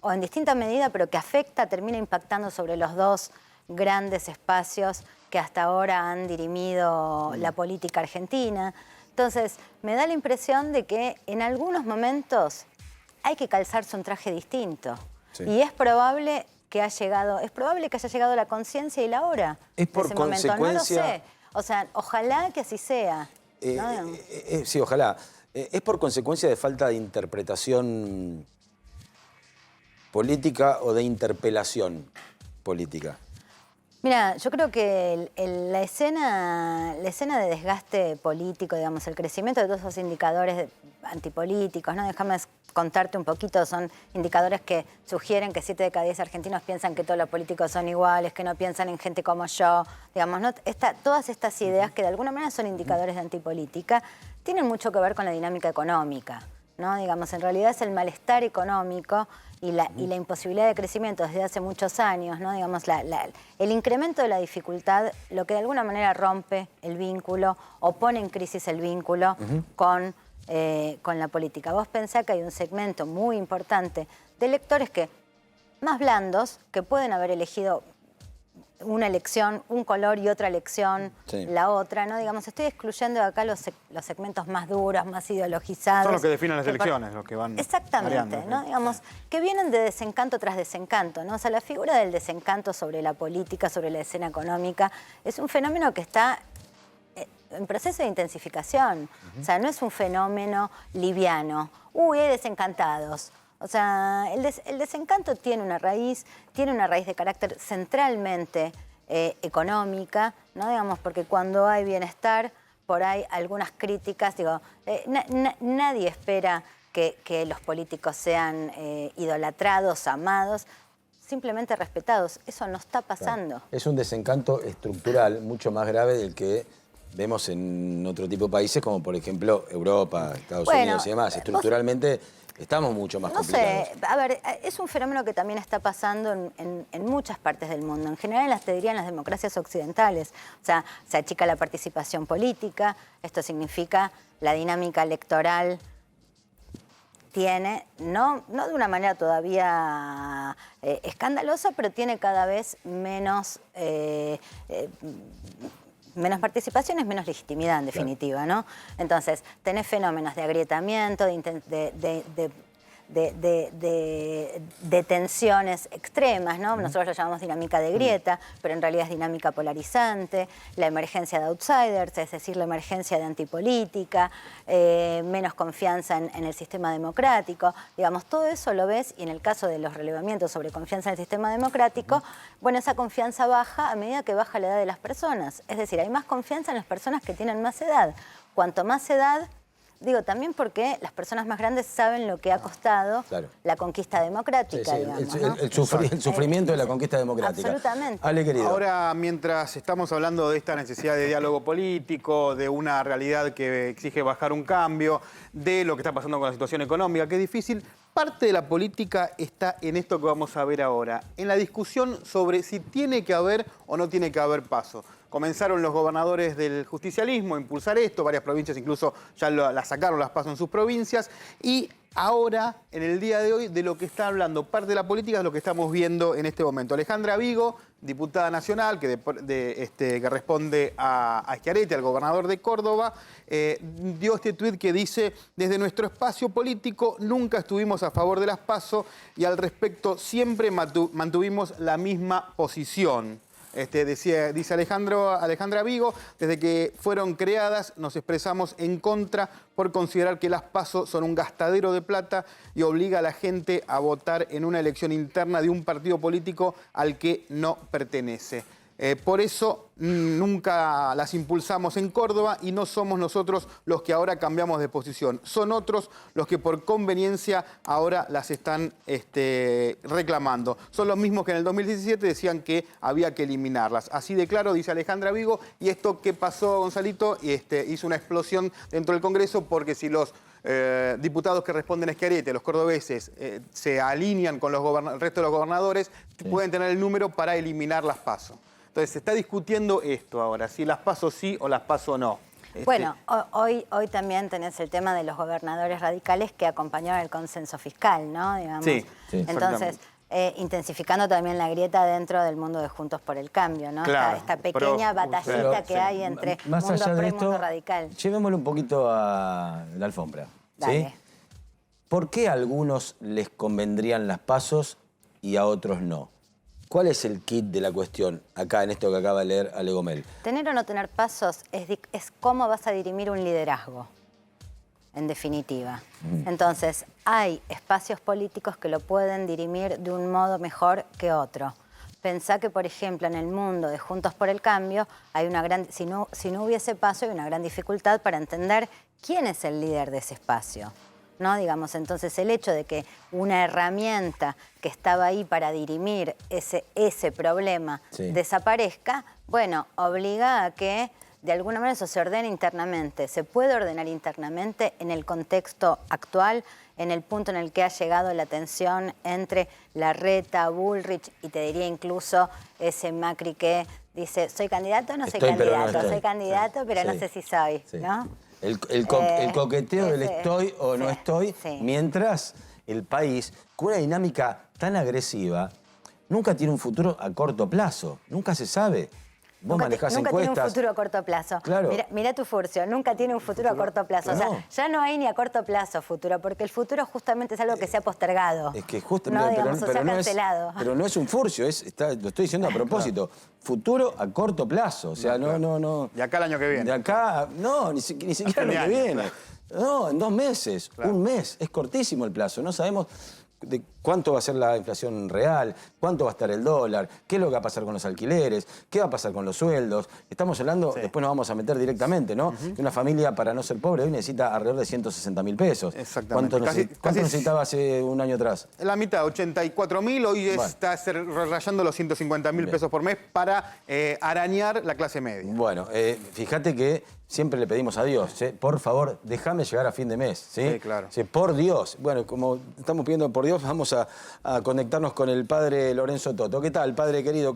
o en distinta medida, pero que afecta, termina impactando sobre los dos grandes espacios que hasta ahora han dirimido la política argentina. Entonces, me da la impresión de que en algunos momentos hay que calzarse un traje distinto. Sí. Y es probable que haya llegado la conciencia y la hora. Es por de ese consecuencia... momento. No lo sé. O sea, ojalá que así sea. ¿No? Sí, ojalá. ¿Es por consecuencia de falta de interpretación política o de interpelación política? Mira, yo creo que la escena de desgaste político, digamos, el crecimiento de todos esos indicadores antipolíticos, ¿no? Déjame contarte un poquito, son indicadores que sugieren que 7 de cada 10 argentinos piensan que todos los políticos son iguales, que no piensan en gente como yo, digamos, ¿no? Todas estas ideas que de alguna manera son indicadores de antipolítica, tienen mucho que ver con la dinámica económica, ¿no? Digamos, en realidad es el malestar económico y la imposibilidad de crecimiento desde hace muchos años, ¿no? Digamos, el incremento de la dificultad, lo que de alguna manera rompe el vínculo o pone en crisis el vínculo con la política. Vos pensás que hay un segmento muy importante de electores más blandos, que pueden haber elegido una elección, un color y otra elección, sí, la otra, ¿no? Digamos, estoy excluyendo de acá los segmentos más duros, más ideologizados. Son los que definen las elecciones, los que van exactamente, variando, ¿no? Digamos, que vienen de desencanto tras desencanto, ¿no? O sea, la figura del desencanto sobre la política, sobre la escena económica, es un fenómeno que está en proceso de intensificación. O sea, no es un fenómeno liviano. Uy, hay desencantados. O sea, el desencanto tiene una raíz de carácter centralmente económica, ¿no? Digamos, porque cuando hay bienestar, por ahí algunas críticas, digo, nadie espera que los políticos sean idolatrados, amados, simplemente respetados. Eso no está pasando. Claro. Es un desencanto estructural mucho más grave del que vemos en otro tipo de países, como por ejemplo Europa, Estados Unidos y demás. Estructuralmente estamos mucho más complicados. No sé, a ver, es un fenómeno que también está pasando en muchas partes del mundo. En general, te diría en las democracias occidentales. O sea, se achica la participación política. Esto significa la dinámica electoral tiene, no de una manera todavía escandalosa, pero tiene cada vez menos participación, menos legitimidad, en definitiva, ¿no? Entonces, tenés fenómenos de agrietamiento, de tensiones extremas, ¿no? Nosotros lo llamamos dinámica de grieta, pero en realidad es dinámica polarizante, la emergencia de outsiders, es decir, la emergencia de antipolítica, menos confianza en el sistema democrático. Digamos, todo eso lo ves, y en el caso de los relevamientos sobre confianza en el sistema democrático, bueno, esa confianza baja a medida que baja la edad de las personas. Es decir, hay más confianza en las personas que tienen más edad. Cuanto más edad, digo, también porque las personas más grandes saben lo que ha costado la conquista democrática, digamos, ¿no? El sufrimiento de la conquista democrática. Absolutamente. Ale, querido. Ahora, mientras estamos hablando de esta necesidad de diálogo político, de una realidad que exige bajar un cambio, de lo que está pasando con la situación económica, que es difícil, parte de la política está en esto que vamos a ver ahora, en la discusión sobre si tiene que haber o no tiene que haber paso. Comenzaron los gobernadores del justicialismo a impulsar esto, varias provincias incluso ya la sacaron las PASO en sus provincias, y ahora, en el día de hoy, de lo que está hablando parte de la política es lo que estamos viendo en este momento. Alejandra Vigo, diputada nacional, que responde a Schiaretti, al gobernador de Córdoba, dio este tuit que dice: desde nuestro espacio político nunca estuvimos a favor de las PASO y al respecto siempre mantuvimos la misma posición. Dice Alejandra Vigo, desde que fueron creadas nos expresamos en contra por considerar que las PASO son un gastadero de plata y obliga a la gente a votar en una elección interna de un partido político al que no pertenece. Por eso nunca las impulsamos en Córdoba y no somos nosotros los que ahora cambiamos de posición. Son otros los que por conveniencia ahora las están reclamando. Son los mismos que en el 2017 decían que había que eliminarlas. Así de claro, dice Alejandra Vigo. ¿Y esto qué pasó, Gonzalito? Hizo una explosión dentro del Congreso porque si los diputados que responden a Schiaretti, los cordobeses, se alinean con el resto de los gobernadores, pueden tener el número para eliminar las PASO. Entonces se está discutiendo esto ahora, si las PASO sí o las PASO no. Bueno, hoy también tenés el tema de los gobernadores radicales que acompañaron el consenso fiscal, ¿no? Digamos. Sí, Entonces, intensificando también la grieta dentro del mundo de Juntos por el Cambio, ¿no? Claro, esta pequeña batallita que hay entre más mundo allá pro de y mundo esto, radical. llevémoslo un poquito a la alfombra. Dale. ¿Sí? ¿Por qué a algunos les convendrían las PASOs y a otros no? ¿Cuál es el kit de la cuestión acá en esto que acaba de leer Ale Gomel? Tener o no tener pasos es cómo vas a dirimir un liderazgo, en definitiva. Entonces, hay espacios políticos que lo pueden dirimir de un modo mejor que otro. Pensá que, por ejemplo, en el mundo de Juntos por el Cambio, hay una gran, si no hubiese paso, hay una gran dificultad para entender quién es el líder de ese espacio, ¿no? Digamos, entonces el hecho de que una herramienta que estaba ahí para dirimir ese problema desaparezca, bueno, obliga a que de alguna manera eso se ordene internamente. Se puede ordenar internamente en el contexto actual, en el punto en el que ha llegado la tensión entre Larreta, Bullrich y te diría incluso ese Macri que dice, ¿soy candidato o no soy candidato? Soy candidato, pero no sé si soy, ¿no? El coqueteo del estoy o no estoy, mientras el país, con una dinámica tan agresiva, nunca tiene un futuro a corto plazo, nunca se sabe. Vos manejás encuestas. Nunca tiene un futuro a corto plazo. Claro. Mirá tu furcio, nunca tiene un futuro a corto plazo. O sea, ya no hay ni a corto plazo futuro, porque el futuro justamente es algo que se ha postergado. Es que justamente, pero no es un furcio, lo estoy diciendo a propósito. Futuro a corto plazo, o sea, no. De acá al año que viene. De acá, no, ni siquiera el año que viene. No, en 2 meses, un mes, es cortísimo el plazo. No sabemos de cuánto va a ser la inflación real, cuánto va a estar el dólar, qué es lo que va a pasar con los alquileres, qué va a pasar con los sueldos. Estamos hablando, después nos vamos a meter directamente, ¿no? Que una familia para no ser pobre hoy necesita alrededor de 160.000 pesos. Exactamente. ¿Cuánto necesitaba hace un año atrás? La mitad, 84.000, hoy está rayando los 150.000 pesos por mes para arañar la clase media. Bueno, fíjate que siempre le pedimos a Dios, por favor, déjame llegar a fin de mes, ¿sí? Sí, claro. Por Dios. Bueno, como estamos pidiendo por Dios, vamos a conectarnos con el padre Lorenzo Toto. ¿Qué tal, padre querido?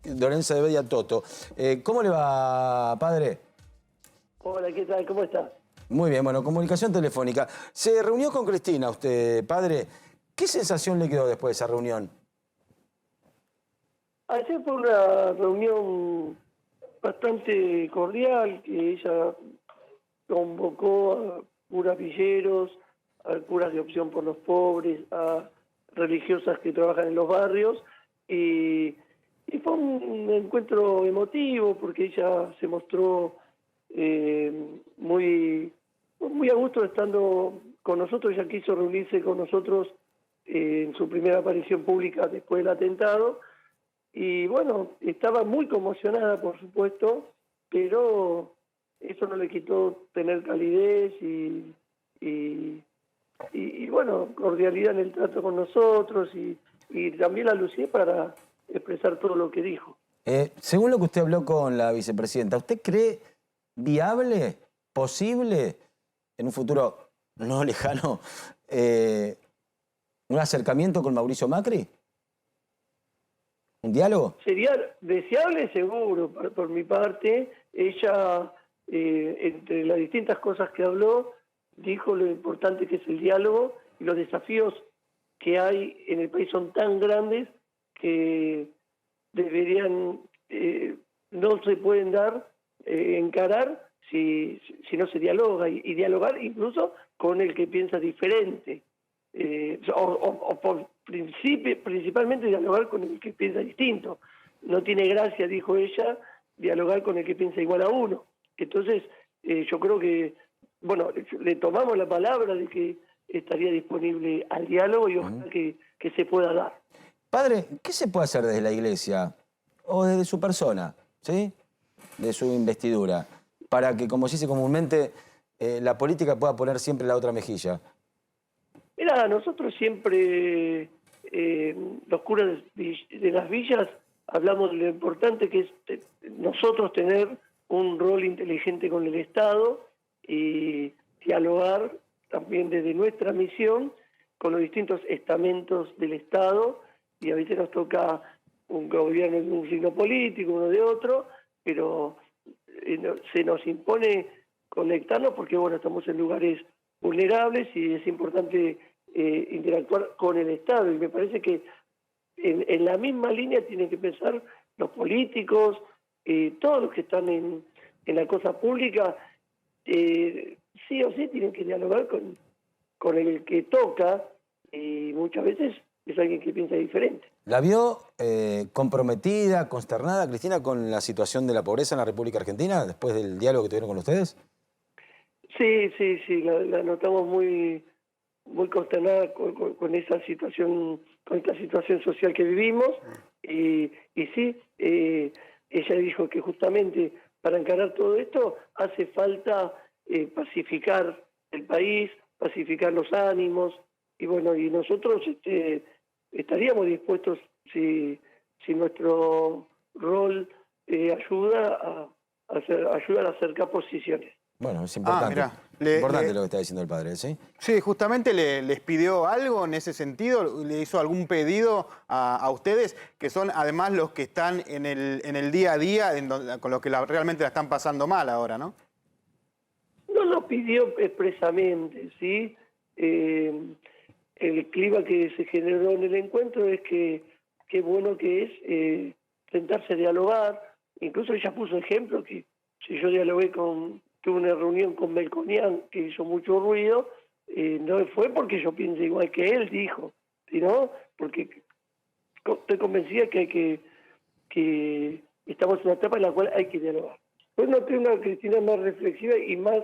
Lorenzo de Bedia Toto. ¿Cómo le va, padre? Hola, ¿qué tal? ¿Cómo está? Muy bien, bueno, comunicación telefónica. Se reunió con Cristina usted, padre. ¿Qué sensación le quedó después de esa reunión? Ayer fue una reunión bastante cordial, que ella convocó a curas villeros, a curas de Opción por los Pobres, a religiosas que trabajan en los barrios, y fue un encuentro emotivo porque ella se mostró muy a gusto estando con nosotros. Ella quiso reunirse con nosotros en su primera aparición pública después del atentado, y bueno, estaba muy conmocionada, por supuesto, pero eso no le quitó tener calidez y bueno, cordialidad en el trato con nosotros, y también la lucidez para expresar todo lo que dijo. Según lo que usted habló con la vicepresidenta, ¿usted cree viable, posible, en un futuro no lejano, un acercamiento con Mauricio Macri? ¿Un diálogo? Sería deseable, seguro, por mi parte. Ella, entre las distintas cosas que habló, dijo lo importante que es el diálogo, y los desafíos que hay en el país son tan grandes que deberían, no se pueden encarar si no se dialoga, y dialogar incluso con el que piensa diferente, principalmente dialogar con el que piensa distinto. No tiene gracia, dijo ella, dialogar con el que piensa igual a uno. Entonces, yo creo que, bueno, le tomamos la palabra de que estaría disponible al diálogo, y ojalá que se pueda dar. Padre, ¿qué se puede hacer desde la Iglesia o desde su persona, ¿sí? De su investidura, para que, como se dice comúnmente, la política pueda poner siempre la otra mejilla? Mira, nosotros siempre, los curas de las villas, hablamos de lo importante que es nosotros tener un rol inteligente con el Estado y dialogar también desde nuestra misión con los distintos estamentos del Estado, y a veces nos toca un gobierno de un signo político, uno de otro, pero se nos impone conectarnos porque, bueno, estamos en lugares vulnerables y es importante interactuar con el Estado, y me parece que en la misma línea tienen que pensar los políticos, todos los que están en la cosa pública, sí o sí tienen que dialogar con el que toca, y muchas veces es alguien que piensa diferente. ¿La vio comprometida, consternada, Cristina, con la situación de la pobreza en la República Argentina después del diálogo que tuvieron con ustedes? Sí, la notamos muy consternada con esa situación, con esta situación social que vivimos, y sí, ella dijo que justamente para encarar todo esto hace falta pacificar el país, pacificar los ánimos, y bueno, y nosotros estaríamos dispuestos, si nuestro rol ayuda a acercar posiciones. Bueno, es importante. Importante lo que está diciendo el padre, ¿sí? Sí, justamente les pidió algo en ese sentido, le hizo algún pedido a ustedes, que son además los que están en el día a día, con los que realmente la están pasando mal ahora, ¿no? No lo pidió expresamente, ¿sí? El clima que se generó en el encuentro es que qué bueno que es sentarse a dialogar. Incluso ella puso ejemplo que si yo dialogué tuve una reunión con Melconian que hizo mucho ruido, no fue porque yo piense igual que él, dijo, sino porque estoy convencida que estamos en una etapa en la cual hay que dialogar. Pues no tengo una Cristina más reflexiva y más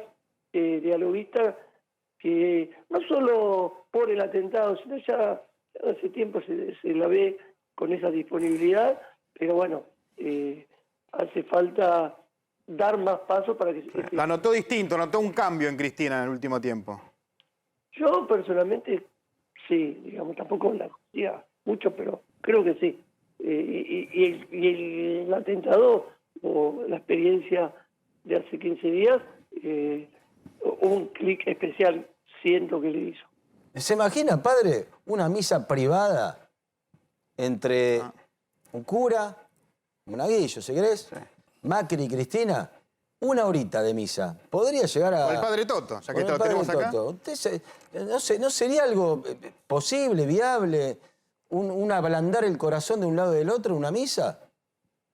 dialoguista, que no solo por el atentado, sino ya hace tiempo se la ve con esa disponibilidad, pero bueno, hace falta dar más pasos para que... La notó distinto, notó un cambio en Cristina en el último tiempo. Yo personalmente sí, digamos, tampoco la conocía mucho, pero creo que sí. Y el atentado o la experiencia de hace 15 días, un clic especial siento que le hizo. ¿Se imagina, padre, una misa privada entre un cura, Monaguillo, si querés, Macri y Cristina? Una horita de misa. ¿Podría llegar a...? O el padre Toto, ya que lo tenemos acá. ¿No sería algo posible, viable, un ablandar el corazón de un lado y del otro, una misa?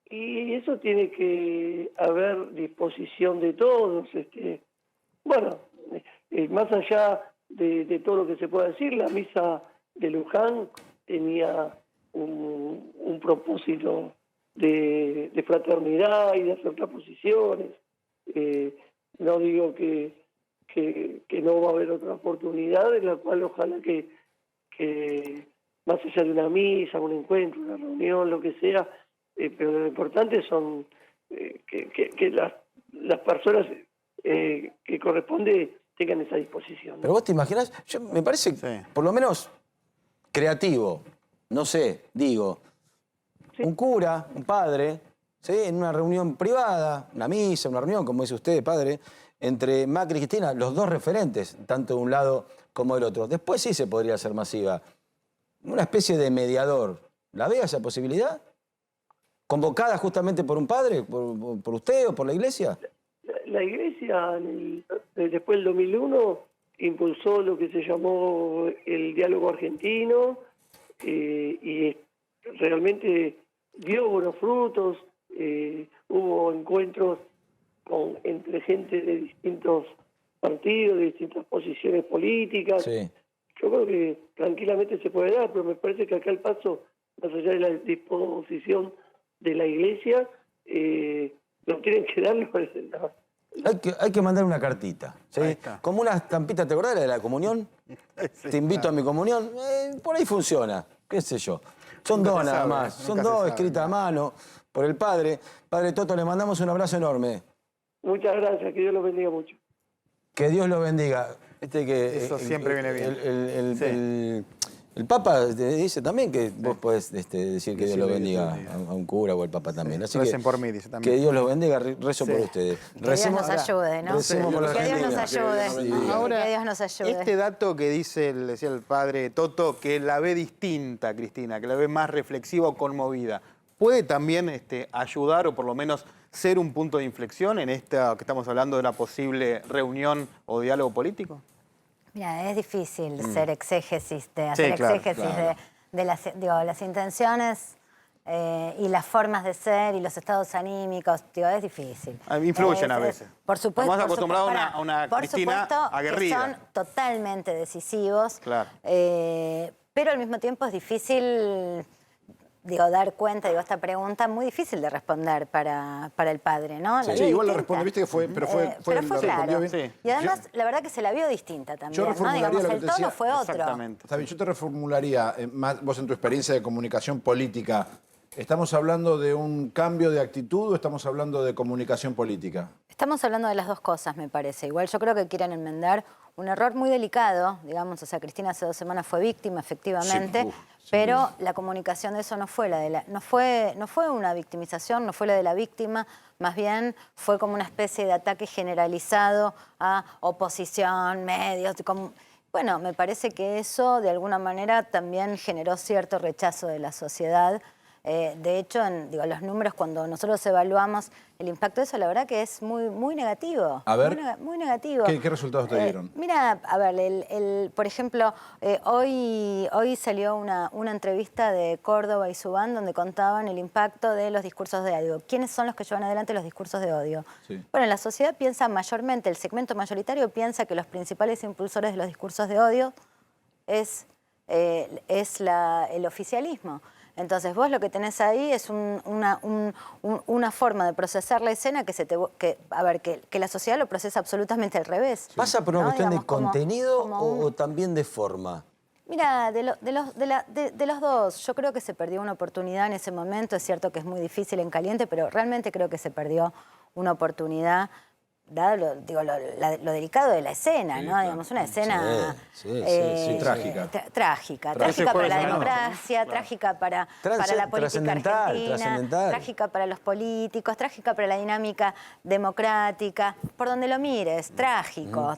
Y eso tiene que haber disposición de todos. Bueno, más allá de todo lo que se pueda decir, la misa de Luján tenía un propósito de fraternidad y de acercar posiciones. No digo que no va a haber otra oportunidad en la cual ojalá que más allá de una misa, un encuentro, una reunión, lo que sea, pero lo importante son que las personas que corresponde tengan esa disposición, ¿no? Pero vos te imaginás, me parece por lo menos creativo, no sé, digo, un cura, un padre, ¿sí? En una reunión privada, una misa, una reunión, como dice usted, padre, entre Macri y Cristina, los dos referentes, tanto de un lado como del otro. Después sí se podría hacer masiva. Una especie de mediador. ¿La ve esa posibilidad? ¿Convocada justamente por un padre, por usted o por la iglesia? La iglesia, después del 2001, impulsó lo que se llamó el diálogo argentino y realmente dio buenos frutos. Hubo encuentros entre gente de distintos partidos, de distintas posiciones políticas. Sí. Yo creo que tranquilamente se puede dar, pero me parece que acá el paso, más allá de la disposición de la iglesia, no tienen que darlo. Hay que mandar una cartita, ¿sí? Como una estampita, ¿te acordás de la comunión? Te invito a mi comunión. Por ahí funciona, qué sé yo. Son dos nada más, son dos escritas a mano. por el padre. Padre Toto, le mandamos un abrazo enorme. Muchas gracias, que Dios los bendiga mucho. Que Dios lo bendiga. Eso siempre viene bien. El Papa dice también que vos podés decir que Dios lo bendiga a un cura o el Papa también. Así Recen que, por mí, dice también. que Dios los bendiga, rezo por ustedes. Que Dios nos ayude, ¿no? Recemos por la Que Dios nos Argentina. ayude. Ahora, Que Dios nos ayude. este dato que decía el padre Toto, que la ve distinta, Cristina, que la ve más reflexiva o conmovida, ¿puede también ayudar o por lo menos ser un punto de inflexión en esta que estamos hablando de una posible reunión o diálogo político? Mira, es difícil hacer exégesis de las intenciones y las formas de ser y los estados anímicos, es difícil. Influyen a veces. Por supuesto. Estamos acostumbrados a una Cristina aguerrida. Que son totalmente decisivos, Claro. Pero al mismo tiempo es difícil... dar cuenta, esta pregunta muy difícil de responder para el padre, ¿no? Sí, igual la responde, viste que fue, pero fue claro. bien. Sí. Y además, la verdad que se la vio distinta también, Yo reformularía ¿no? Digamos, lo que el te tono decía. fue otro. Exactamente. Está bien, yo te reformularía, vos en tu experiencia de comunicación política, ¿estamos hablando de un cambio de actitud o estamos hablando de comunicación política? Estamos hablando de las dos cosas, me parece. Igual yo creo que quieren enmendar un error muy delicado, digamos, Cristina hace 2 semanas fue víctima, efectivamente, pero la comunicación de eso no fue no fue una victimización, no fue la de la víctima, más bien fue como una especie de ataque generalizado a oposición, medios, bueno, me parece que eso de alguna manera también generó cierto rechazo de la sociedad. De hecho, los números, cuando nosotros evaluamos el impacto de eso, la verdad que es muy negativo. A ver, muy negativo. ¿Qué resultados te dieron? Mira, a ver, por ejemplo, hoy salió una entrevista de Córdoba y Subán donde contaban el impacto de los discursos de odio. ¿Quiénes son los que llevan adelante los discursos de odio? Sí. Bueno, la sociedad piensa mayormente, el segmento mayoritario piensa que los principales impulsores de los discursos de odio es el oficialismo. Entonces vos lo que tenés ahí es una forma de procesar la escena que la sociedad lo procesa absolutamente al revés. ¿Pasa por una cuestión de contenido o también de forma? Mira, de los dos, yo creo que se perdió una oportunidad en ese momento. Es cierto que es muy difícil en caliente, pero realmente creo que se perdió una oportunidad, dado lo delicado de la escena, ¿no? Claro. Digamos, una escena trágica. Trágica para la democracia, trágica para la política argentina, trágica para los políticos, trágica para la dinámica democrática, por donde lo mires, trágico.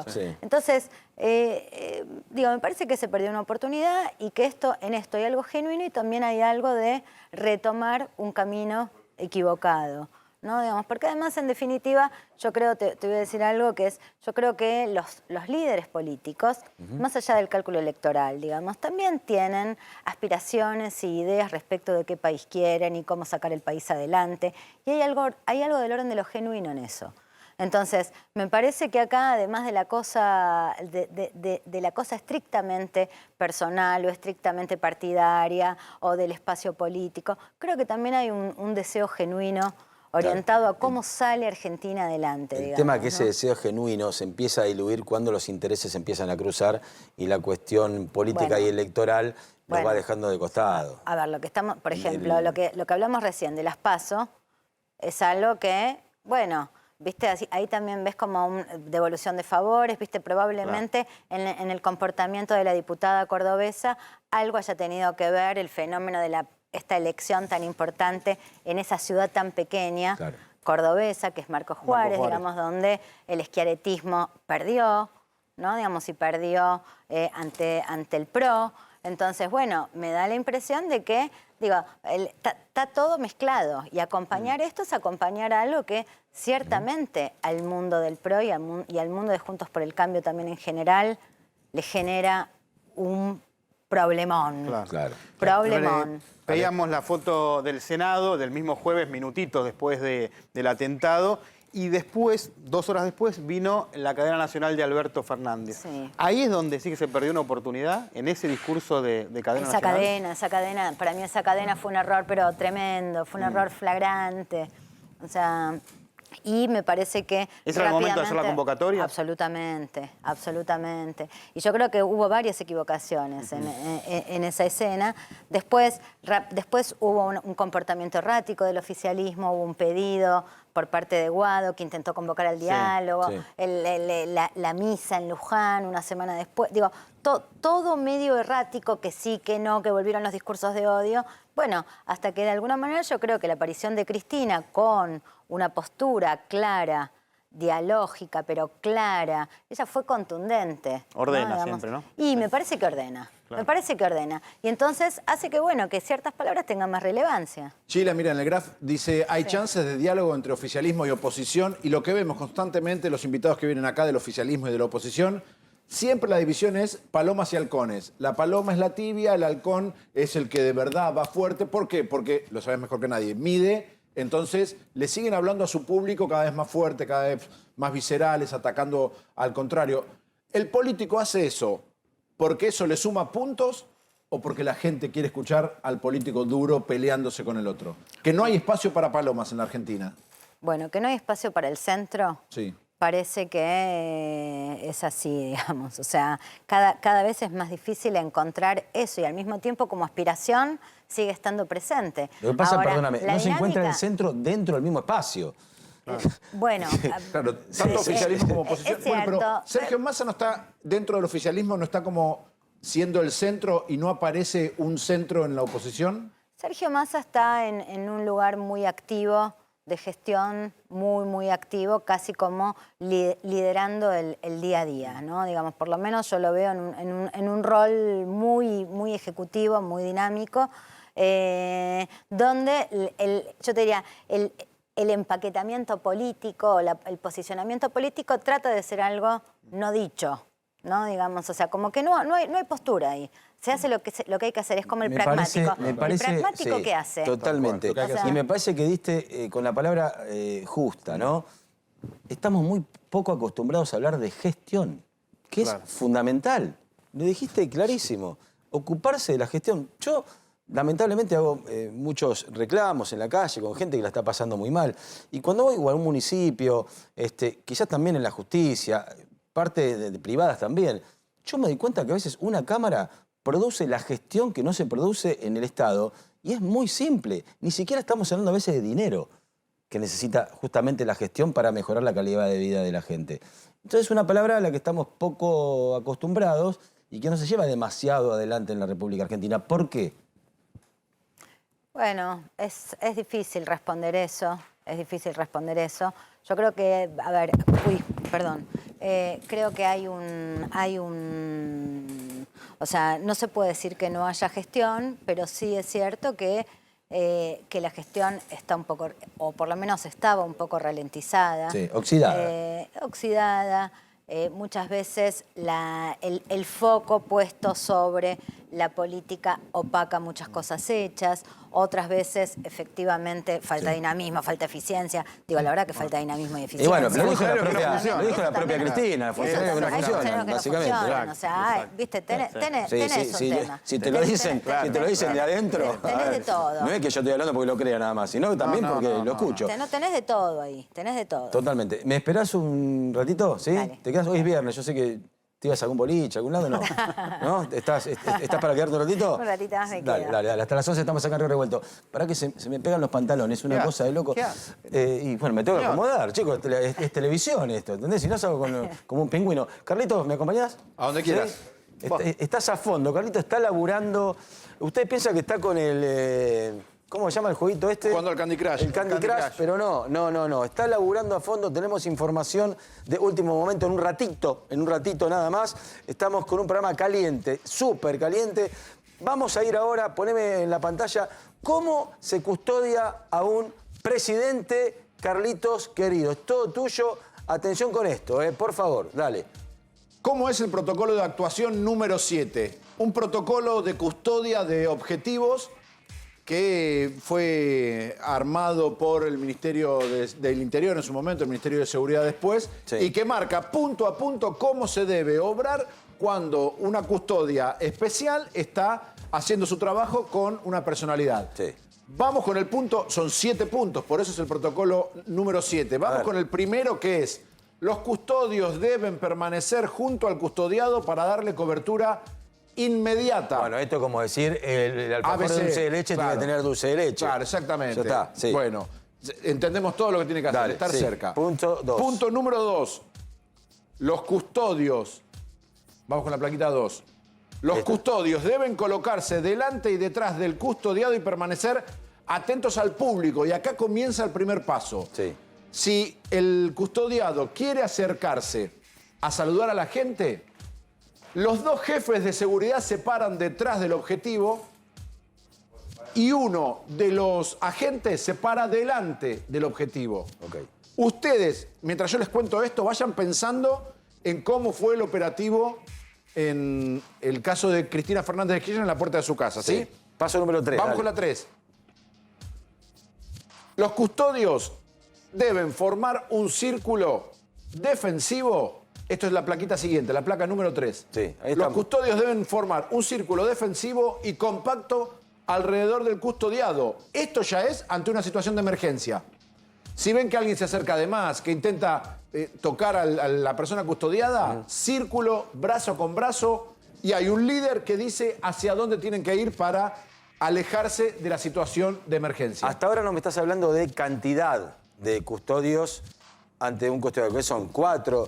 Sí. Entonces, me parece que se perdió una oportunidad y que en esto hay algo genuino y también hay algo de retomar un camino equivocado, ¿no? Digamos, porque además, en definitiva, yo creo, te voy a decir algo, que es, yo creo que los líderes políticos, más allá del cálculo electoral, digamos, también tienen aspiraciones y ideas respecto de qué país quieren y cómo sacar el país adelante. Y hay algo del orden de lo genuino en eso. Entonces, me parece que acá, además de la cosa, de la cosa estrictamente personal o estrictamente partidaria o del espacio político, creo que también hay un deseo genuino orientado a cómo sale Argentina adelante. El tema que ese deseo genuino se empieza a diluir cuando los intereses empiezan a cruzar y la cuestión política y electoral nos va dejando de costado. A ver, lo que estamos, por ejemplo, lo que hablamos recién de las PASO es algo que, viste, ahí también ves como una devolución de favores, viste, probablemente en el comportamiento de la diputada cordobesa algo haya tenido que ver el fenómeno de esta elección tan importante en esa ciudad tan pequeña, cordobesa, que es Marcos Juárez, digamos, donde el schiarettismo perdió, ¿no? Digamos, y perdió ante el PRO. Entonces, me da la impresión de que, está todo mezclado. Y acompañar esto es acompañar a algo que ciertamente al mundo del PRO y al mundo de Juntos por el Cambio también en general le genera un problemón. Problemón. Veíamos la foto del Senado del mismo jueves, minutitos después del atentado, y después, 2 horas después, vino la cadena nacional de Alberto Fernández. Sí. Ahí es donde sí que se perdió una oportunidad, en ese discurso de cadena nacional. Esa cadena, para mí esa cadena fue un error, pero tremendo, fue un error flagrante. O sea, Y me parece que ¿Ese era el momento de hacer la convocatoria? Absolutamente, absolutamente. Y yo creo que hubo varias equivocaciones en esa escena. Después hubo un comportamiento errático del oficialismo, hubo un pedido por parte de Guado, que intentó convocar al diálogo, la misa en Luján una semana después. Digo, todo medio errático, que sí, que no, que volvieron los discursos de odio. Bueno, hasta que de alguna manera yo creo que la aparición de Cristina con una postura clara, dialógica, pero clara, ella fue contundente. Ordena siempre, ¿no? Y me parece que ordena. Claro. Me parece que ordena. Y entonces hace que, bueno, que ciertas palabras tengan más relevancia. Sheila, mira, en el graph dice, hay chances de diálogo entre oficialismo y oposición, y lo que vemos constantemente, los invitados que vienen acá del oficialismo y de la oposición, siempre la división es palomas y halcones. La paloma es la tibia, el halcón es el que de verdad va fuerte. ¿Por qué? Porque, lo sabes mejor que nadie, mide, entonces le siguen hablando a su público cada vez más fuerte, cada vez más viscerales, atacando al contrario. ¿El político hace eso porque eso le suma puntos o porque la gente quiere escuchar al político duro peleándose con el otro? Que no hay espacio para palomas en la Argentina. Bueno, que no hay espacio para el centro. Sí. Parece que es así, digamos. O sea, cada vez es más difícil encontrar eso y al mismo tiempo como aspiración sigue estando presente. Lo que pasa, ahora, perdóname, no se encuentra el centro dentro del mismo espacio. Bueno, claro, tanto oficialismo como oposición. Es cierto, pero Sergio Massa no está dentro del oficialismo, no está como siendo el centro y no aparece un centro en la oposición. Sergio Massa está en un lugar muy activo de gestión, muy activo, casi como liderando el día a día, ¿no? Digamos, por lo menos yo lo veo en un rol muy ejecutivo, muy dinámico, donde yo te diría, el empaquetamiento político, el posicionamiento político trata de ser algo no dicho, ¿no? Digamos, o sea, como que no hay postura ahí. Se hace lo que hay que hacer, es como el pragmático. ¿El pragmático qué hace? Totalmente. Y me parece que diste con la palabra justa, ¿no? Estamos muy poco acostumbrados a hablar de gestión, que es fundamental. Lo dijiste clarísimo. Ocuparse de la gestión. Yo, lamentablemente, hago muchos reclamos en la calle con gente que la está pasando muy mal. Y cuando voy a un municipio, quizás también en la justicia, parte de privadas también, yo me doy cuenta que a veces una cámara produce la gestión que no se produce en el Estado y es muy simple. Ni siquiera estamos hablando a veces de dinero que necesita justamente la gestión para mejorar la calidad de vida de la gente. Entonces es una palabra a la que estamos poco acostumbrados y que no se lleva demasiado adelante en la República Argentina. ¿Por qué? Bueno, es difícil responder eso. Es difícil responder eso. Yo creo que, a ver, creo que hay un... O sea, no se puede decir que no haya gestión, pero sí es cierto que la gestión está un poco, o por lo menos estaba un poco ralentizada. Sí, oxidada. Oxidada. Muchas veces el foco puesto sobre la política opaca muchas cosas hechas, otras veces efectivamente falta dinamismo, falta eficiencia. Digo, la verdad que falta dinamismo y eficiencia. Y bueno, pero lo dijo la propia Cristina, funcionarios que no funcionan, básicamente. O sea, viste, tenés un tema. Si te lo dicen de adentro, tenés de todo. No es que yo estoy hablando porque lo crea nada más, sino también porque lo escucho. Tenés de todo ahí, tenés de todo. Totalmente. ¿Me esperás un ratito? ¿Sí? Dale. ¿Te quedas? Hoy es viernes, yo sé que te ibas a algún boliche, a algún lado, ¿no? ¿No? ¿Estás para quedarte un ratito? Un ratito más me quedo. Dale. Hasta las 11 estamos acá en Río Revuelto. Para que se me pegan los pantalones, una cosa de loco. Y bueno, me tengo que acomodar, chicos. Es televisión esto, ¿entendés? Si no salgo como un pingüino. Carlitos, ¿me acompañás? A donde quieras. ¿Sí? Estás a fondo. Carlitos está laburando. Usted piensa que está con el... ¿Cómo se llama el jueguito este? Jugando al Candy Crush. El Candy Crush, pero no. Está laburando a fondo, tenemos información de último momento en un ratito nada más. Estamos con un programa caliente, súper caliente. Vamos a ir ahora, poneme en la pantalla, cómo se custodia a un presidente, Carlitos, querido. Es todo tuyo. Atención con esto, por favor, dale. ¿Cómo es el protocolo de actuación número 7? Un protocolo de custodia de objetivos que fue armado por el Ministerio del Interior en su momento, el Ministerio de Seguridad después, y que marca punto a punto cómo se debe obrar cuando una custodia especial está haciendo su trabajo con una personalidad. Vamos con el punto, son 7 puntos, por eso es el protocolo número 7. Vamos con el primero, que es: los custodios deben permanecer junto al custodiado para darle cobertura inmediata. Bueno, esto es como decir, el alfajor de dulce de leche tiene que tener dulce de leche. Claro, exactamente. Ya está, sí. Bueno, entendemos todo lo que tiene que hacer, Dale, estar sí. cerca. Punto 2. Punto número 2. Los custodios, vamos con la plaquita 2. Los custodios deben colocarse delante y detrás del custodiado y permanecer atentos al público. Y acá comienza el primer paso. Sí. Si el custodiado quiere acercarse a saludar a la gente, los 2 jefes de seguridad se paran detrás del objetivo y uno de los agentes se para delante del objetivo. Okay. Ustedes, mientras yo les cuento esto, vayan pensando en cómo fue el operativo en el caso de Cristina Fernández de Kirchner en la puerta de su casa, ¿sí? Paso número 3. Vamos con la 3. Los custodios deben formar un círculo defensivo. Esto es la plaquita siguiente, la placa número 3. Sí, ahí Los estamos. custodios deben formar un círculo defensivo y compacto alrededor del custodiado. Esto ya es ante una situación de emergencia. Si ven que alguien se acerca de más, que intenta tocar a la persona custodiada, círculo, brazo con brazo, y hay un líder que dice hacia dónde tienen que ir para alejarse de la situación de emergencia. Hasta ahora no me estás hablando de cantidad de custodios ante un custodiado. ¿Qué son? 4,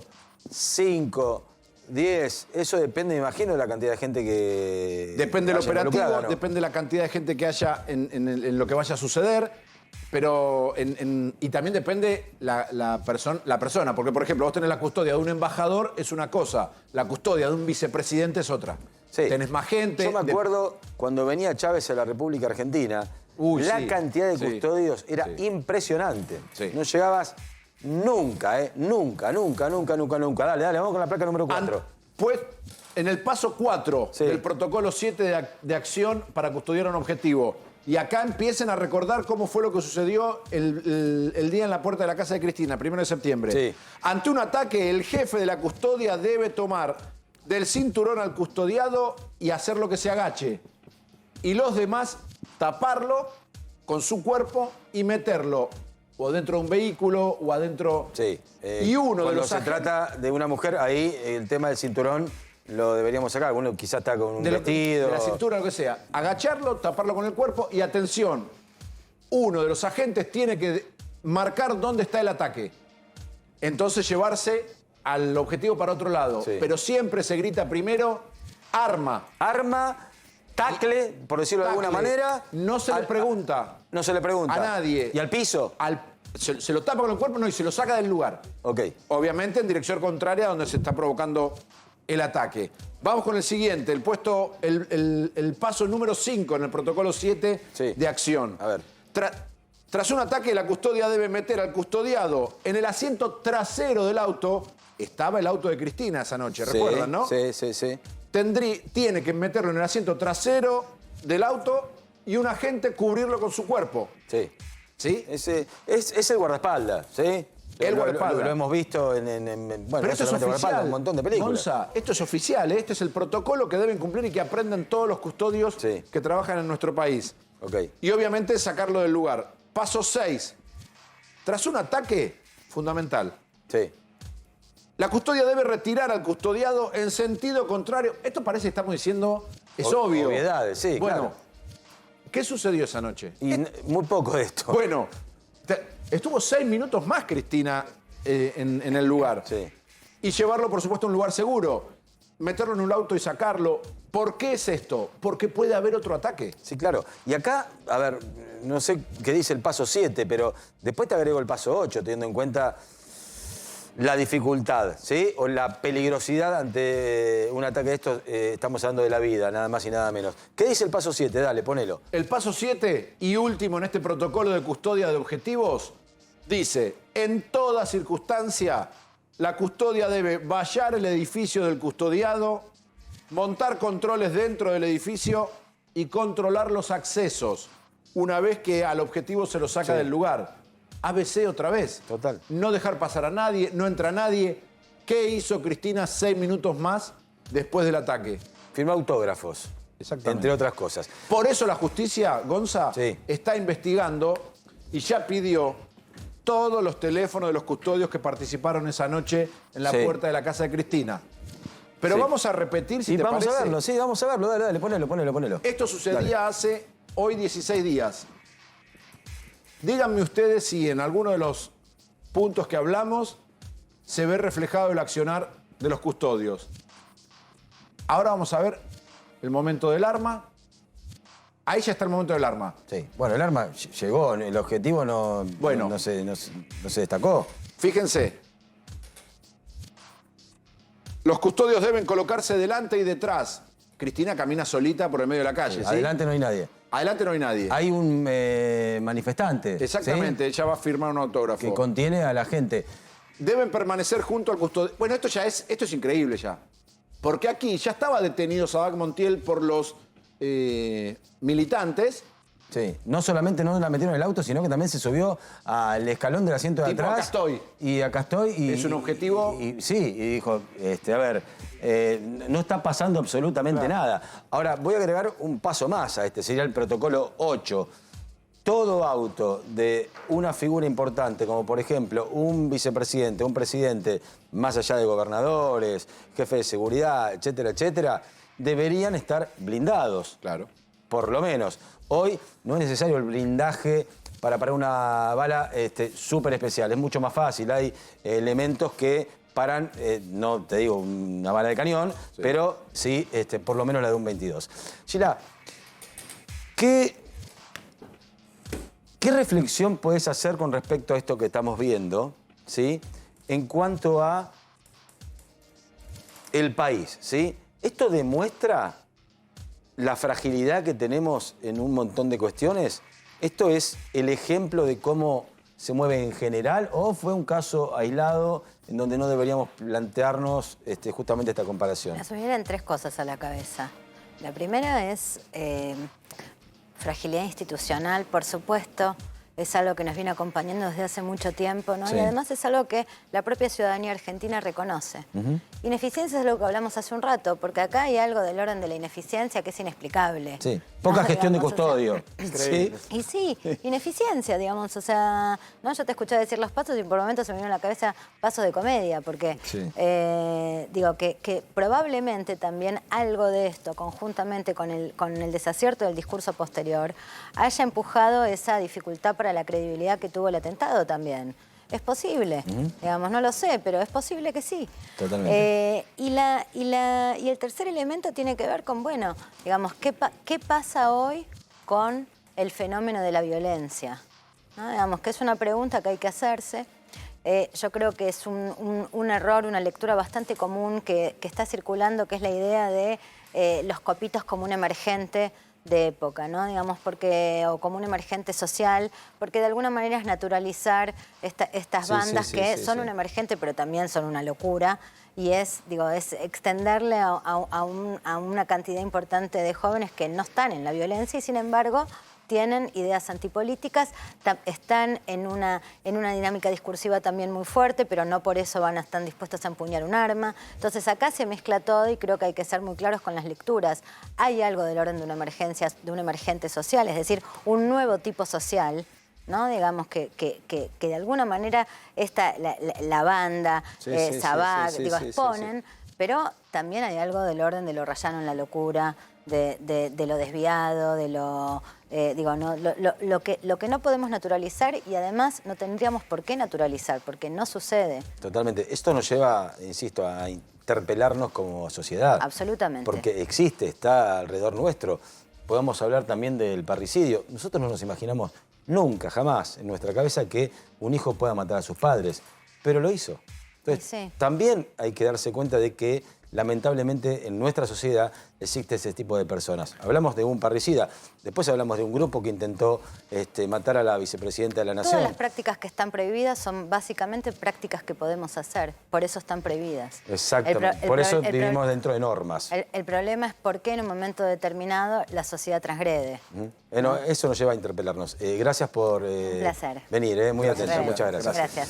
5, 10. Eso depende, me imagino, de la cantidad de gente que... Depende del haya operativo, involucrada, ¿no? depende de la cantidad de gente que haya en lo que vaya a suceder. Pero, y también depende la persona, porque por ejemplo, vos tenés la custodia de un embajador, es una cosa, la custodia de un vicepresidente es otra. Sí. Tenés más gente. Yo me acuerdo cuando venía Chávez a la República Argentina, la cantidad de custodios era impresionante. Sí. No llegabas nunca, nunca. Dale, vamos con la placa número 4. Pues en el paso 4 del protocolo 7 de acción para custodiar un objetivo. Y acá empiecen a recordar cómo fue lo que sucedió el día en la puerta de la casa de Cristina, 1 de septiembre. Sí. Ante un ataque, el jefe de la custodia debe tomar del cinturón al custodiado y hacer lo que se agache. Y los demás taparlo con su cuerpo y meterlo o dentro de un vehículo o adentro. Sí. Y uno de cuando los se trata de una mujer, ahí el tema del cinturón lo deberíamos sacar. Uno quizás está con un vestido. De la cintura, lo que sea. Agacharlo, taparlo con el cuerpo y atención. Uno de los agentes tiene que marcar dónde está el ataque. Entonces llevarse al objetivo para otro lado. Sí. Pero siempre se grita primero arma. Arma, tacle, por decirlo de alguna manera. No se le pregunta. No se le pregunta. A nadie. ¿Y al piso? Se lo tapa con el cuerpo, no, y se lo saca del lugar. Ok. Obviamente en dirección contraria a donde se está provocando el ataque. Vamos con el siguiente, el paso número 5 en el protocolo 7 de acción. A ver. Tras un ataque, la custodia debe meter al custodiado en el asiento trasero del auto. Estaba el auto de Cristina esa noche, ¿recuerdan, no? Sí. Tiene que meterlo en el asiento trasero del auto y un agente cubrirlo con su cuerpo. Sí. ¿Sí? Es el guardaespaldas, ¿sí? El guardaespaldas. Lo hemos visto en Pero no esto es solamente guardaespaldas, oficial, un montón de películas. Gonza, esto es oficial, este es el protocolo que deben cumplir y que aprendan todos los custodios que trabajan en nuestro país. Okay. Y obviamente sacarlo del lugar. Paso 6. Tras un ataque, fundamental. Sí. La custodia debe retirar al custodiado en sentido contrario. Esto parece que estamos diciendo, es obvio. Obviedades, sí, bueno, claro. ¿Qué sucedió esa noche? Y muy poco de esto. Bueno, estuvo 6 minutos más Cristina en el lugar. Sí. Y llevarlo, por supuesto, a un lugar seguro. Meterlo en un auto y sacarlo. ¿Por qué es esto? Porque puede haber otro ataque. Sí, claro. Y acá, a ver, no sé qué dice el paso 7, pero después te agrego el paso 8, teniendo en cuenta la dificultad, ¿sí? O la peligrosidad ante un ataque de estos. Estamos hablando de la vida, nada más y nada menos. ¿Qué dice el paso 7? Dale, ponelo. El paso 7 y último en este protocolo de custodia de objetivos dice: en toda circunstancia, la custodia debe vallar el edificio del custodiado, montar controles dentro del edificio y controlar los accesos una vez que al objetivo se lo saca del lugar. ABC otra vez. Total. No dejar pasar a nadie, no entra nadie. ¿Qué hizo Cristina 6 minutos más después del ataque? Firma autógrafos. Exactamente. entre otras cosas. Por eso la justicia, Gonza, Sí. está investigando y ya pidió todos los teléfonos de los custodios que participaron esa noche en la Sí. puerta de la casa de Cristina. Pero Sí. vamos a repetir, si Y te vamos parece. a verlo, sí, vamos a verlo. Dale, dale, ponelo. Esto sucedía hace hoy 16 días. Díganme ustedes si en alguno de los puntos que hablamos se ve reflejado el accionar de los custodios. Ahora vamos a ver el momento del arma. Ahí ya está el momento del arma. Sí. Bueno, el arma llegó, el objetivo no se destacó. Fíjense. Los custodios deben colocarse delante y detrás. Cristina camina solita por el medio de la calle. ¿sí? Adelante no hay nadie. Adelante no hay nadie. Hay un manifestante. Exactamente, ¿sí? ella va a firmar un autógrafo. Que contiene a la gente. Deben permanecer junto al custodio. Bueno, esto es increíble ya. Porque aquí ya estaba detenido Sabac Montiel por los militantes. Sí, no solamente no la metieron en el auto, sino que también se subió al escalón del asiento de Tipo, atrás. acá estoy. Y acá estoy. Y, Es un objetivo. Sí, y dijo, a ver, no está pasando absolutamente nada. Ahora, voy a agregar un paso más a este, sería el protocolo 8. Todo auto de una figura importante, como por ejemplo un vicepresidente, un presidente, más allá de gobernadores, jefe de seguridad, etcétera, etcétera, deberían estar blindados. Claro. Por lo menos. Hoy no es necesario el blindaje para parar una bala súper especial. Es mucho más fácil. Hay elementos que paran, no te digo una bala de cañón, sí. Pero sí, por lo menos la de un 22. Sheila, ¿qué reflexión podés hacer con respecto a esto que estamos viendo, ¿sí? En cuanto a el país, ¿sí? Esto demuestra la fragilidad que tenemos en un montón de cuestiones. ¿Esto es el ejemplo de cómo se mueve en general o fue un caso aislado en donde no deberíamos plantearnos justamente esta comparación? Me vienen tres cosas a la cabeza. La primera es fragilidad institucional, por supuesto. Es algo que nos viene acompañando desde hace mucho tiempo, ¿no? Sí. Y además es algo que la propia ciudadanía argentina reconoce. Ineficiencia es lo que hablamos hace un rato, porque acá hay algo del orden de la ineficiencia que es inexplicable. Sí, poca gestión de custodio. ¿Sí? Y sí, ineficiencia, digamos. O sea, ¿no? Yo te escuché decir los pasos y por momentos se me vino a la cabeza pasos de comedia, porque digo que probablemente también algo de esto, conjuntamente con el desacierto del discurso posterior, haya empujado esa dificultad para la credibilidad que tuvo el atentado también. Es posible, digamos, no lo sé, pero es posible que sí. Totalmente. Y el tercer elemento tiene que ver con, bueno, digamos, ¿qué pasa hoy con el fenómeno de la violencia? ¿No? Digamos, que es una pregunta que hay que hacerse. Yo creo que es un error, una lectura bastante común que está circulando, que es la idea de los copitos como un emergente de época, ¿no? Digamos, o como un emergente social, porque de alguna manera es naturalizar estas bandas que son un emergente, pero también son una locura, y es extenderle a una cantidad importante de jóvenes que no están en la violencia y sin embargo tienen ideas antipolíticas, están en una dinámica discursiva también muy fuerte, pero no por eso van a estar dispuestos a empuñar un arma. Entonces acá se mezcla todo y creo que hay que ser muy claros con las lecturas. Hay algo del orden de una emergencia, de un emergente social, es decir, un nuevo tipo social, ¿no? Digamos que de alguna manera la banda, Sabac, exponen, pero también hay algo del orden de lo rayano en la locura, de lo desviado, de lo... lo que no podemos naturalizar y además no tendríamos por qué naturalizar, porque no sucede. Totalmente. Esto nos lleva, insisto, a interpelarnos como sociedad. Absolutamente. Porque existe, está alrededor nuestro. Podemos hablar también del parricidio. Nosotros no nos imaginamos nunca, jamás, en nuestra cabeza que un hijo pueda matar a sus padres, pero lo hizo. Entonces, también hay que darse cuenta de que lamentablemente en nuestra sociedad existe ese tipo de personas. Hablamos de un parricida, después hablamos de un grupo que intentó matar a la vicepresidenta de la Nación. Todas las prácticas que están prohibidas son básicamente prácticas que podemos hacer, por eso están prohibidas. Exactamente, por eso vivimos dentro de normas. El problema es por qué en un momento determinado la sociedad transgrede. Eso nos lleva a interpelarnos. Gracias por un placer. venir, muy atento. Muchas gracias. Gracias.